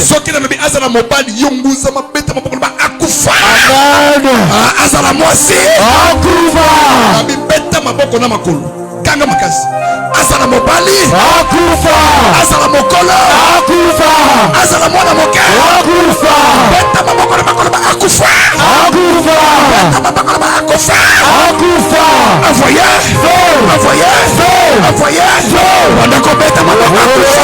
Speaker 1: Soki na lobi azala mobali yonguza mabeta maboko ba akufa. Azala mwasi. Akufa. Abibeta maboko na makolo. Kanga makasi. Azala mobali. Akufa. Azala mokolo. Akufa. Azala mwana moke. Akufa. Beta maboko na makolo ba akufa. Akufa. Beta maboko na akufa. Akufa. Envoyé. Envoyé. Envoyé. Wandako beta maboko akufa.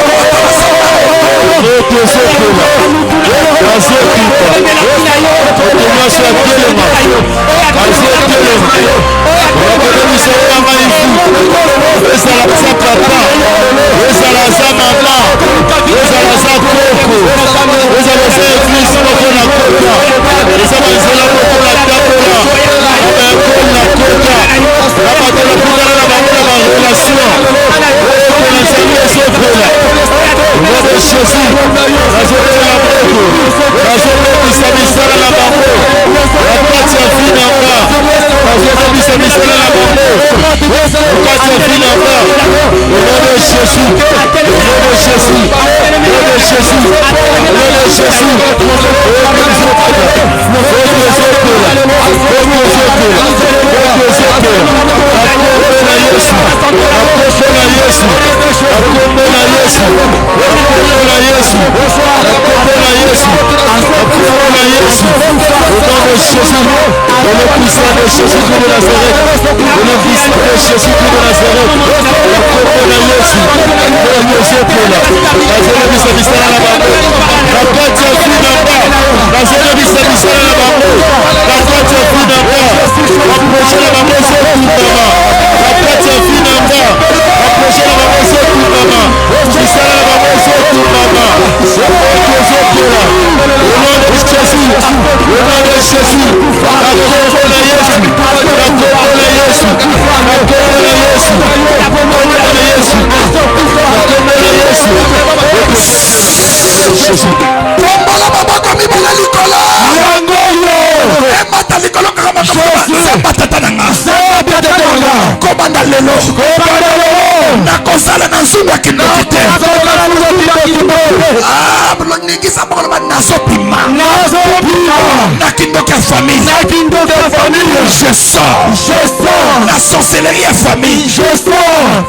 Speaker 1: Je sors. La sorcellerie est famille. Je sors.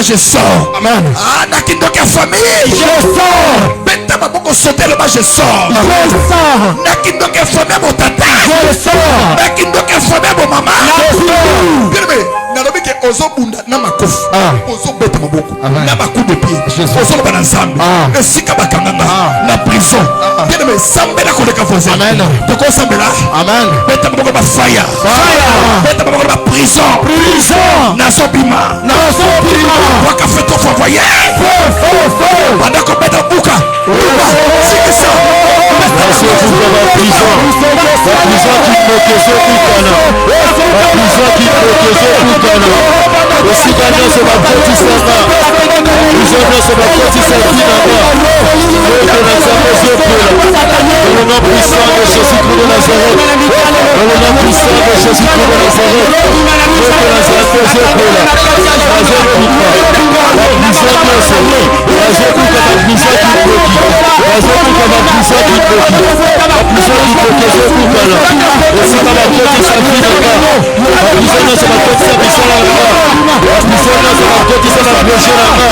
Speaker 1: Je sors. Amen. Ah, nakindoka famille. Je sors. Beta maboko sauter le bas. Je sors. Je sors. Nakindoka famille mon tata. Je sors. Nakindoka famille mon maman. Je sors. Bien nalobi ke ozobunda na makofi ozobeta maboko na bacoup de pied ozoloba na nzambe esika bakanganga na prison bien mais sambela koleka voisin tokosambela beta maboko ba fire beta maboko ba prison nazobima waka feto fo voyer bandako beta buka sikisa
Speaker 2: projet là-bas.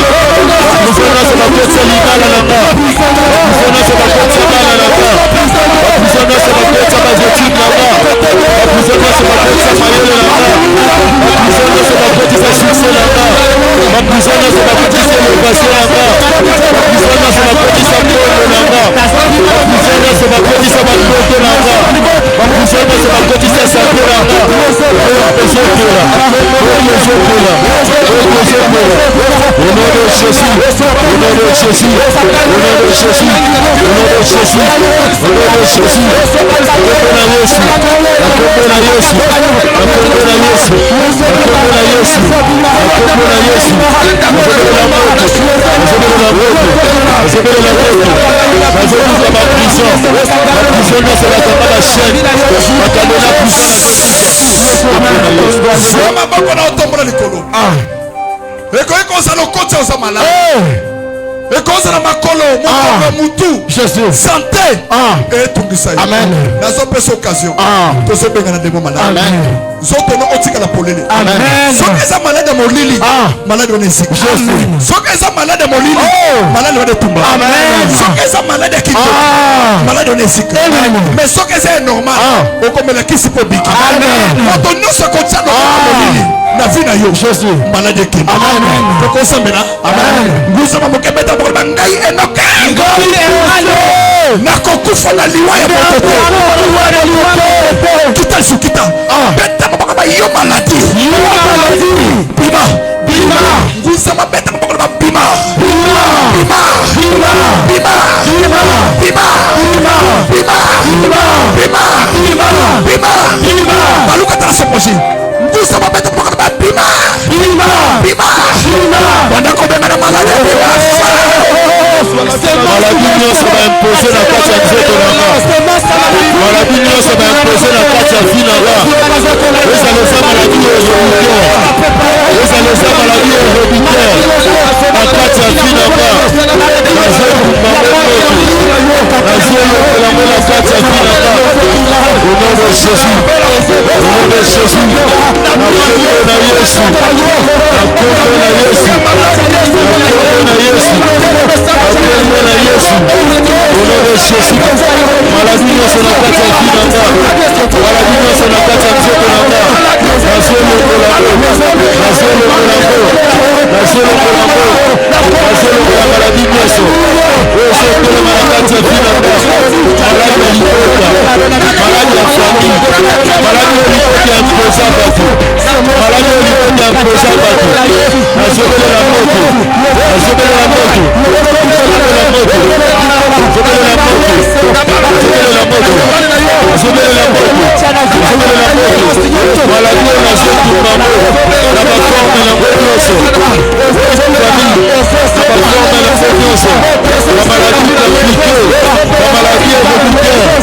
Speaker 2: Prisonniers sur ma côte, c'est l'Igala là-bas. Prisonniers sur ma côte, c'est l'Igala là-bas. Prisonniers sur ma côte, c'est ma étude là-bas. Prisonniers sur ma côte, c'est ma yelle là-bas. Prisonniers sur ma côte, c'est succès là-bas. Prisonniers sur ma côte, c'est l'évasion là-bas. Prisonniers sur ma côte, c'est Polo là-bas. Prisonniers sur ma côte, c'est ma côte là-bas. Prisonniers sur ma côte, c'est Santé là-bas. Au nom de Jésus, au nom de Jésus, au nom de Jésus, au nom de Jésus, au nom de Jésus,
Speaker 1: et quand on a ma colo, mon santé, et tout ça. Amen. Dans cette occasion, tout ce bénin de mon malade. Amen. Zoko no otika la polele. Amen. Soki eza malade ya molili, malade wana esika. Soki eza malade ya molili, malade wana tumba. Amen. Soki eza malade ya kitoko, malade wana esika. Mais soki eza normal, okomela kisi po biki. Amen. Moto nyonso akotia no molili. Na vie na yo Jésus malade ki amen poko sambela amen ngusa mamokebeta bo bangai enoka ngoli eno na kokufa na liwa ya moto kita sukita beta mabaka ba yo maladi bima bima ngusa mabeta mabaka ba bima bima bima bima bima bima bima bima bima bima bima baluka tala sopoji ngusa mabeta mabaka bima bima bima banda kobema na malade
Speaker 2: maladie nyonso baimposer na kati ya nzoto nanga maladie nyonso baimposer na kati ya vi nanga ezala eza maladie héréditaire ezala eza maladie héréditaire na kati ya vi nanga nazobimbango moto nazoyokolango na kati ya vi nanga au nom de Jésus au nom de Jésus na kombo na Yesu na kombo na Yesu na kombo na Yesu au nom de Jésus maladie nyonso na kati ya vi nanga maladie nyonso na kati ya nzoto nanga nazolokola maladie nyonso ozokolama na kati ya vi nanga maladi ya libota maladi ya famille maladi ya libota ya mpoza bato maladi ya libota ya mpoza bato nazobelela moto nazobelela moto nazobelela moto nazobelela moto nazobelela moto nazobelela moto nazobelela moto maladi oyo nazotumbango na baforme nango nyonso famille na baforme nango nyonso bamaladi aplike bamaladi héréditaire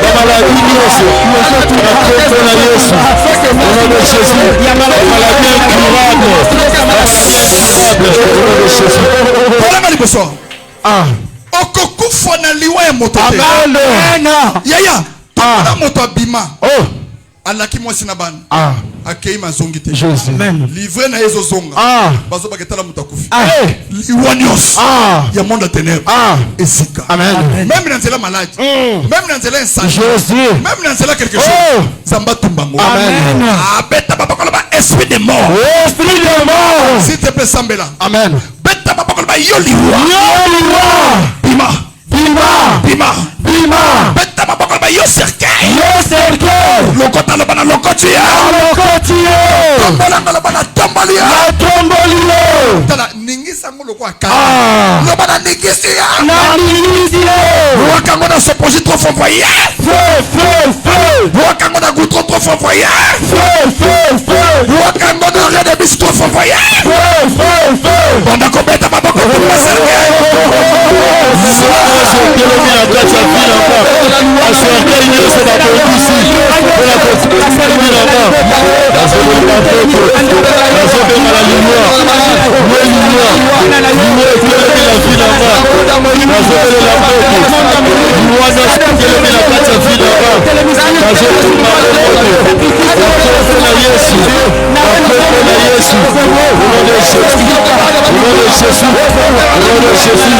Speaker 2: bamaladi nyonso na kombo na Yesu au nom de Jésus bamaladi incurable bamaladi incurable au nom de Jésus
Speaker 1: problème liboso okokufa na liwa ya moto te amen yaya na moto abima alaki mwasi na bana akei mazongi te livre na yezo zonga bazo baketala moto akufi liwa nyonso ya monde ténèbres esika même na nzela malade même na nzela insane même na nzela quelque chose zamba tumbango abeta babakola ba esprit de mort s'il te plaît sambela amen beta babakola ba yo liwa bima bima bima bima beta babakola ba yo cercueil lokota lo bana lokoti tombola lo bana tomboli tala ningisa ngo lokwa ka lo bana ningisi wakango na sopoji trop fort voyer wakango na goutron trop fort voyer wakango na rede bis trop fort voyer banda ko beta babako ko cercueil
Speaker 2: kelemi na kati ya vi nanga acercueil nyonso babongisi mpona kotelemi nanga nazobenga mpepo nazobenga na liwa liwa etelemi na vi nanga nazobelela mpepo liwa nyonso etelemi na kati ya vi nanga nazotumba moto na kombo na Yesu na kombo na Yesu au nom de Jésus au nom Jésus. Au nom de Jésus.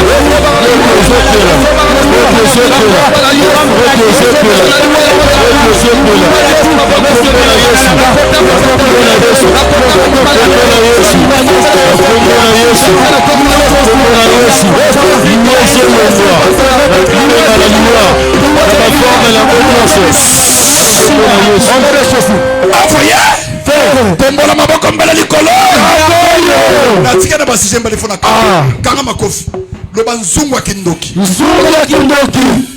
Speaker 1: tombola maboko mbele likolo natika na basije mbele fona kanga makofi loba nzungu ya kindoki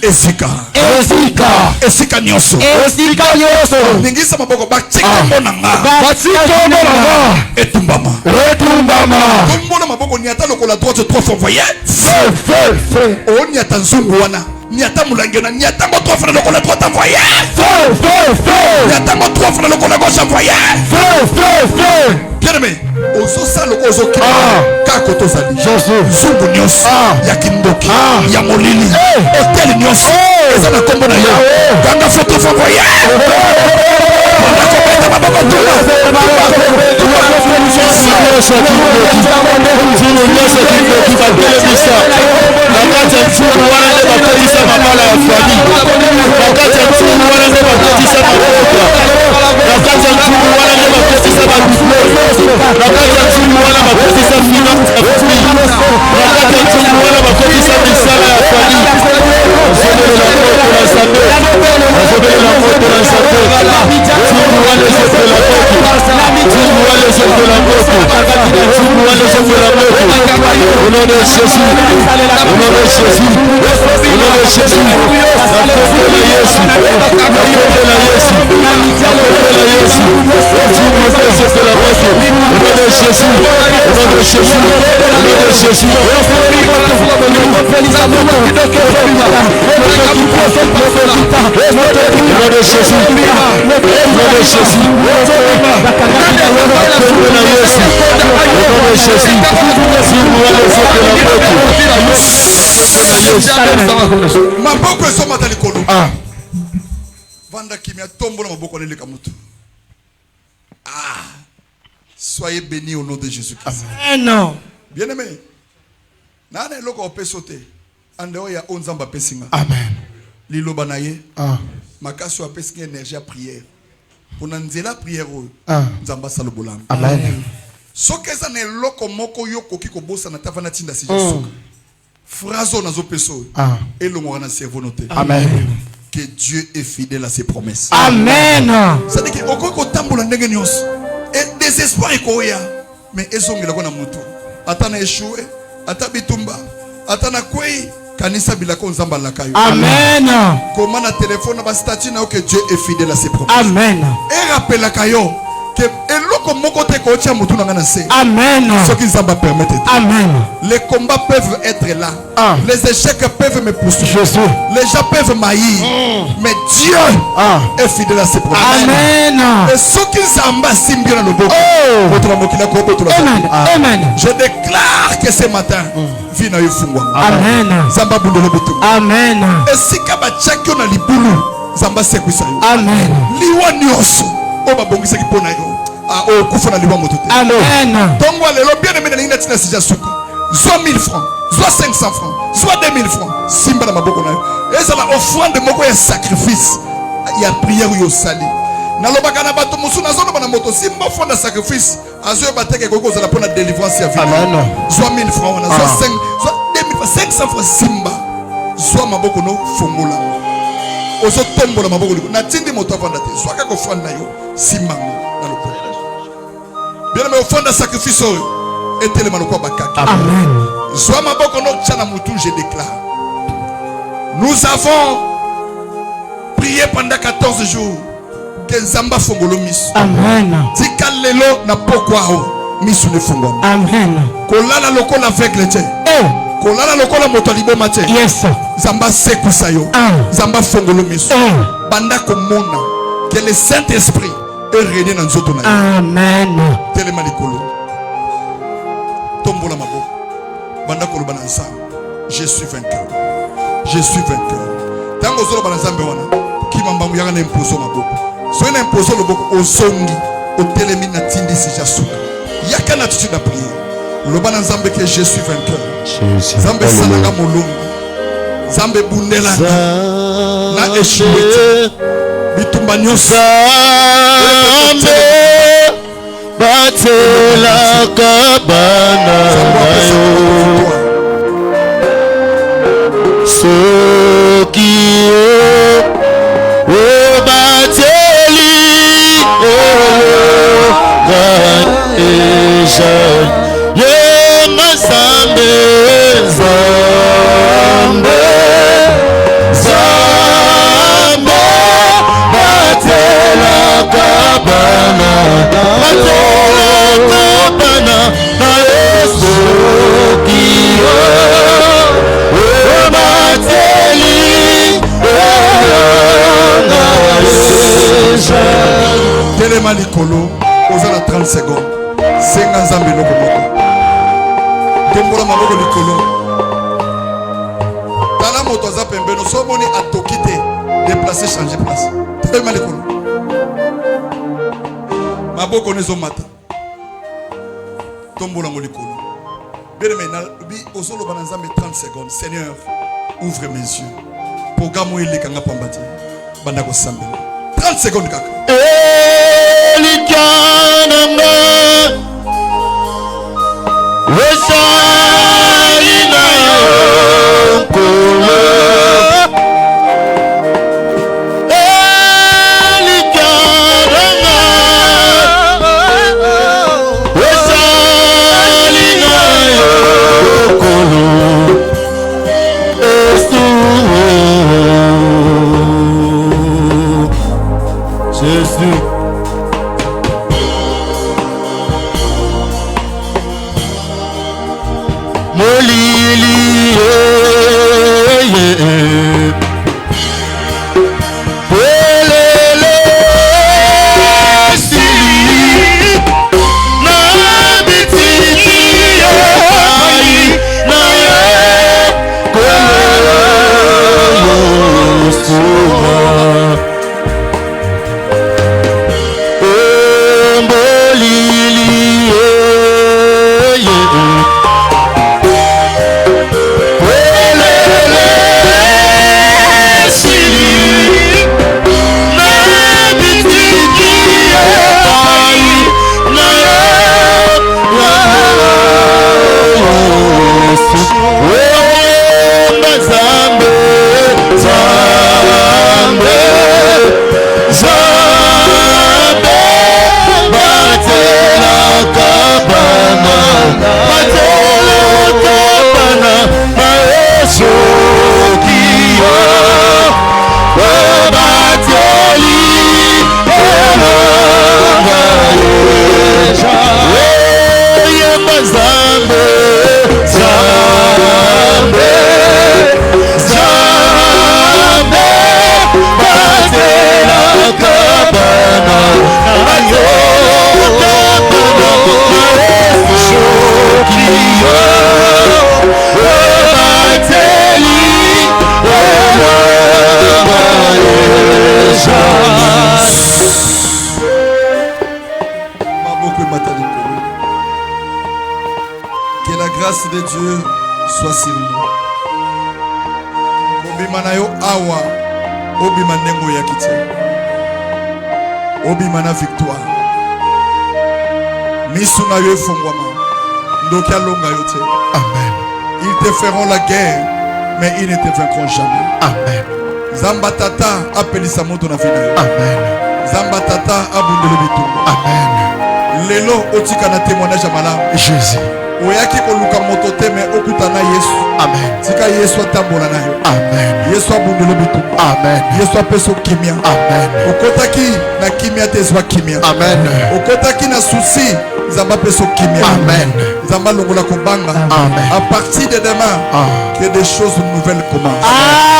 Speaker 1: esika nyonso ningisa maboko batika mbona nga etumbama tombola maboko niata lokola droite trois fois voyez feu o niata nzungu wana niata mulangi na niata mo trois fois lokola droite voyez niata mo trois fois lokola gauche voyez bien aimé ozo sala ozo kima kako tozali nzungu nyonso ya kindoki ya molili hotel nyonso eza na kombo na yo ganga photo fois voyez
Speaker 2: Au nom de Jésus, au nom de Jésus, au nom de Jésus,
Speaker 1: maboko esomata likolo vanda kimia tombola maboko neleka mutu. Soyez bénis au nom de Jésus-Christ.
Speaker 6: Amen.
Speaker 1: Bien aimé, nana eloko opesote andeo ya onzamba pesinga.
Speaker 2: Amen.
Speaker 1: Liloba na ye makasi apesinga énergie à prière pour nzela prière nzamba salobolam.
Speaker 2: Amen.
Speaker 1: Soki eza na eloko moko yo koki kobosa na tavana tinda si suka phrase nazo peso elongo na cerveau noté.
Speaker 2: Amen.
Speaker 1: Que Dieu est fidèle à ses promesses.
Speaker 6: Amen.
Speaker 1: Ça dit que okoko tambola ndenge nyonso et désespoir ekoya mais ezongela ko na mutu ata na échoué ata bitumba ata na kwei kanisa bilako nzamba lakayo.
Speaker 6: Amen.
Speaker 1: Comment na téléphone ba statut na que Dieu est fidèle à ses promesses.
Speaker 6: Amen.
Speaker 1: Et rappela kayo que eloko moko te ko tia mutu na ngana se.
Speaker 6: Amen.
Speaker 1: Ce qui nzamba permettre.
Speaker 6: Amen.
Speaker 1: Les combats peuvent être là. Les échecs peuvent me poursuivre.
Speaker 2: Jésus.
Speaker 1: Les gens peuvent m'haïr. Mais Dieu est fidèle à ses promesses.
Speaker 6: Amen.
Speaker 1: Et ce qui nzamba simbi na loboko.
Speaker 6: Amen. Amen.
Speaker 1: Je déclare que ce matin vie na yofungwa.
Speaker 6: Amen.
Speaker 1: Nzamba bundolo butu.
Speaker 6: Amen.
Speaker 1: Et si kaba tchakyo na libulu nzamba sekwisa yo.
Speaker 6: Amen.
Speaker 1: Liwa nyonso oba bongisa ki pona yo. Kufa na liwa moto te.
Speaker 6: Amen.
Speaker 1: Donc lelo bien aimé na linga tina sija suka. Soit 1000 francs, soit 500 francs, soit 2000 francs. Simba na maboko na yo. Et ça la offrande moko ya sacrifice. Ya prière yo sali. Na lobaka na bato musu na zono bana moto simba offrande sacrifice. Azo bateke koko za la pona délivrance ya vie.
Speaker 2: Amen.
Speaker 1: Soit 1000 francs, soit 5, soit 2000 francs, 500 francs simba. Soit maboko no fongola. Ozo tombola maboko liko. Na tindi moto avanda te. Soit kako offrande na yo simba na loko. Bien mais offrande sacrifice yo. Et tellement quoi bakaki.
Speaker 6: Amen.
Speaker 1: Soit maboko no tchana mutu je déclare. Nous avons prié pendant 14 jours. Que Nzamba fongolo misu.
Speaker 6: Amen.
Speaker 1: Tika lelo na pokwa ho misu ne fongolo.
Speaker 6: Amen.
Speaker 1: Kolala lokola aveugle te. Kolala lokola moto liboma te.
Speaker 6: Yes.
Speaker 1: Nzamba sekusa yo. Nzamba fongolo misu. Banda komona que le Saint-Esprit est régné dans nzoto na yo.
Speaker 6: Amen.
Speaker 1: Telema likolo. Tombola mabo. Banda koloba na nzamba. Je suis vainqueur. Je suis vainqueur. Tango zolo bana nzambe wana. Kimamba muyanga na imposo maboko. Soyez l'imposo le boko au songi au télémine na tindi si jasuka. Yaka na tutu na prière. loba na nzambe que je suis vainqueur.
Speaker 2: Jésus.
Speaker 1: Nzambe salanga molongo. Nzambe bundelanga. Na échoué. Bitumba nyonso.
Speaker 2: Nzambe batelaka bana yo. Soki o bateli gaeja ye mazambe zambe zambe batelaka bana na Yesu kiyo
Speaker 1: telema likolo oza na 30 secondes senga nzambe eloko moko tombola maboko likolo tala moto aza pembeno so omoni atoki te déplacer changer place telema likolo maboko nezomata tombola ngo likolo bien-aimé nalobi ozoloba na nzambe 30 secondes. Seigneur, ouvre mes yeux programme elekanga pamba te banda kosambela 30 secondes kaka
Speaker 2: Elikananga Wesalina Kolo Elikananga Wesalina Kolo Jésus. Molili Polele Sili Na bitiki Ai Na Kolo Suma
Speaker 1: Que la grâce de Dieu soit sur nous. Obima na yo awa, obima nengo ya kite. Obima na victoire. Misu na yo efongwama. Ndoki alonga yo te.
Speaker 2: Amen.
Speaker 1: Ils te feront la guerre, mais ils ne te vaincront jamais.
Speaker 2: Amen.
Speaker 1: Zamba tata apelisa moto na vina yo.
Speaker 2: Amen.
Speaker 1: Zamba tata abundele bitumba.
Speaker 2: Amen.
Speaker 1: Lelo otika na témoignage ya malamu.
Speaker 2: Jésus.
Speaker 1: Oyaki koluka moto te me okutana Yesu.
Speaker 2: Amen.
Speaker 1: Tika Yesu atambola na yo.
Speaker 2: Amen.
Speaker 1: Yesu abundele bitumba.
Speaker 2: Amen.
Speaker 1: Yesu apeso kimia.
Speaker 2: Amen.
Speaker 1: Okotaki na kimia te ezwa kimia.
Speaker 2: Amen.
Speaker 1: Okotaki na souci Zamba peso kimia.
Speaker 2: Amen.
Speaker 1: Zamba longola kobanga.
Speaker 2: Amen.
Speaker 1: À partir de demain, que des choses nouvelles commencent.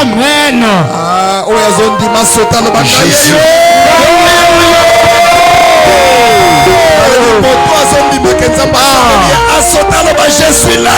Speaker 6: Amen.
Speaker 1: Ah, oyazondi masota le banga.
Speaker 2: Jésus.
Speaker 1: Pour toi, zondi makenza. Ah, asota le banga, je suis là.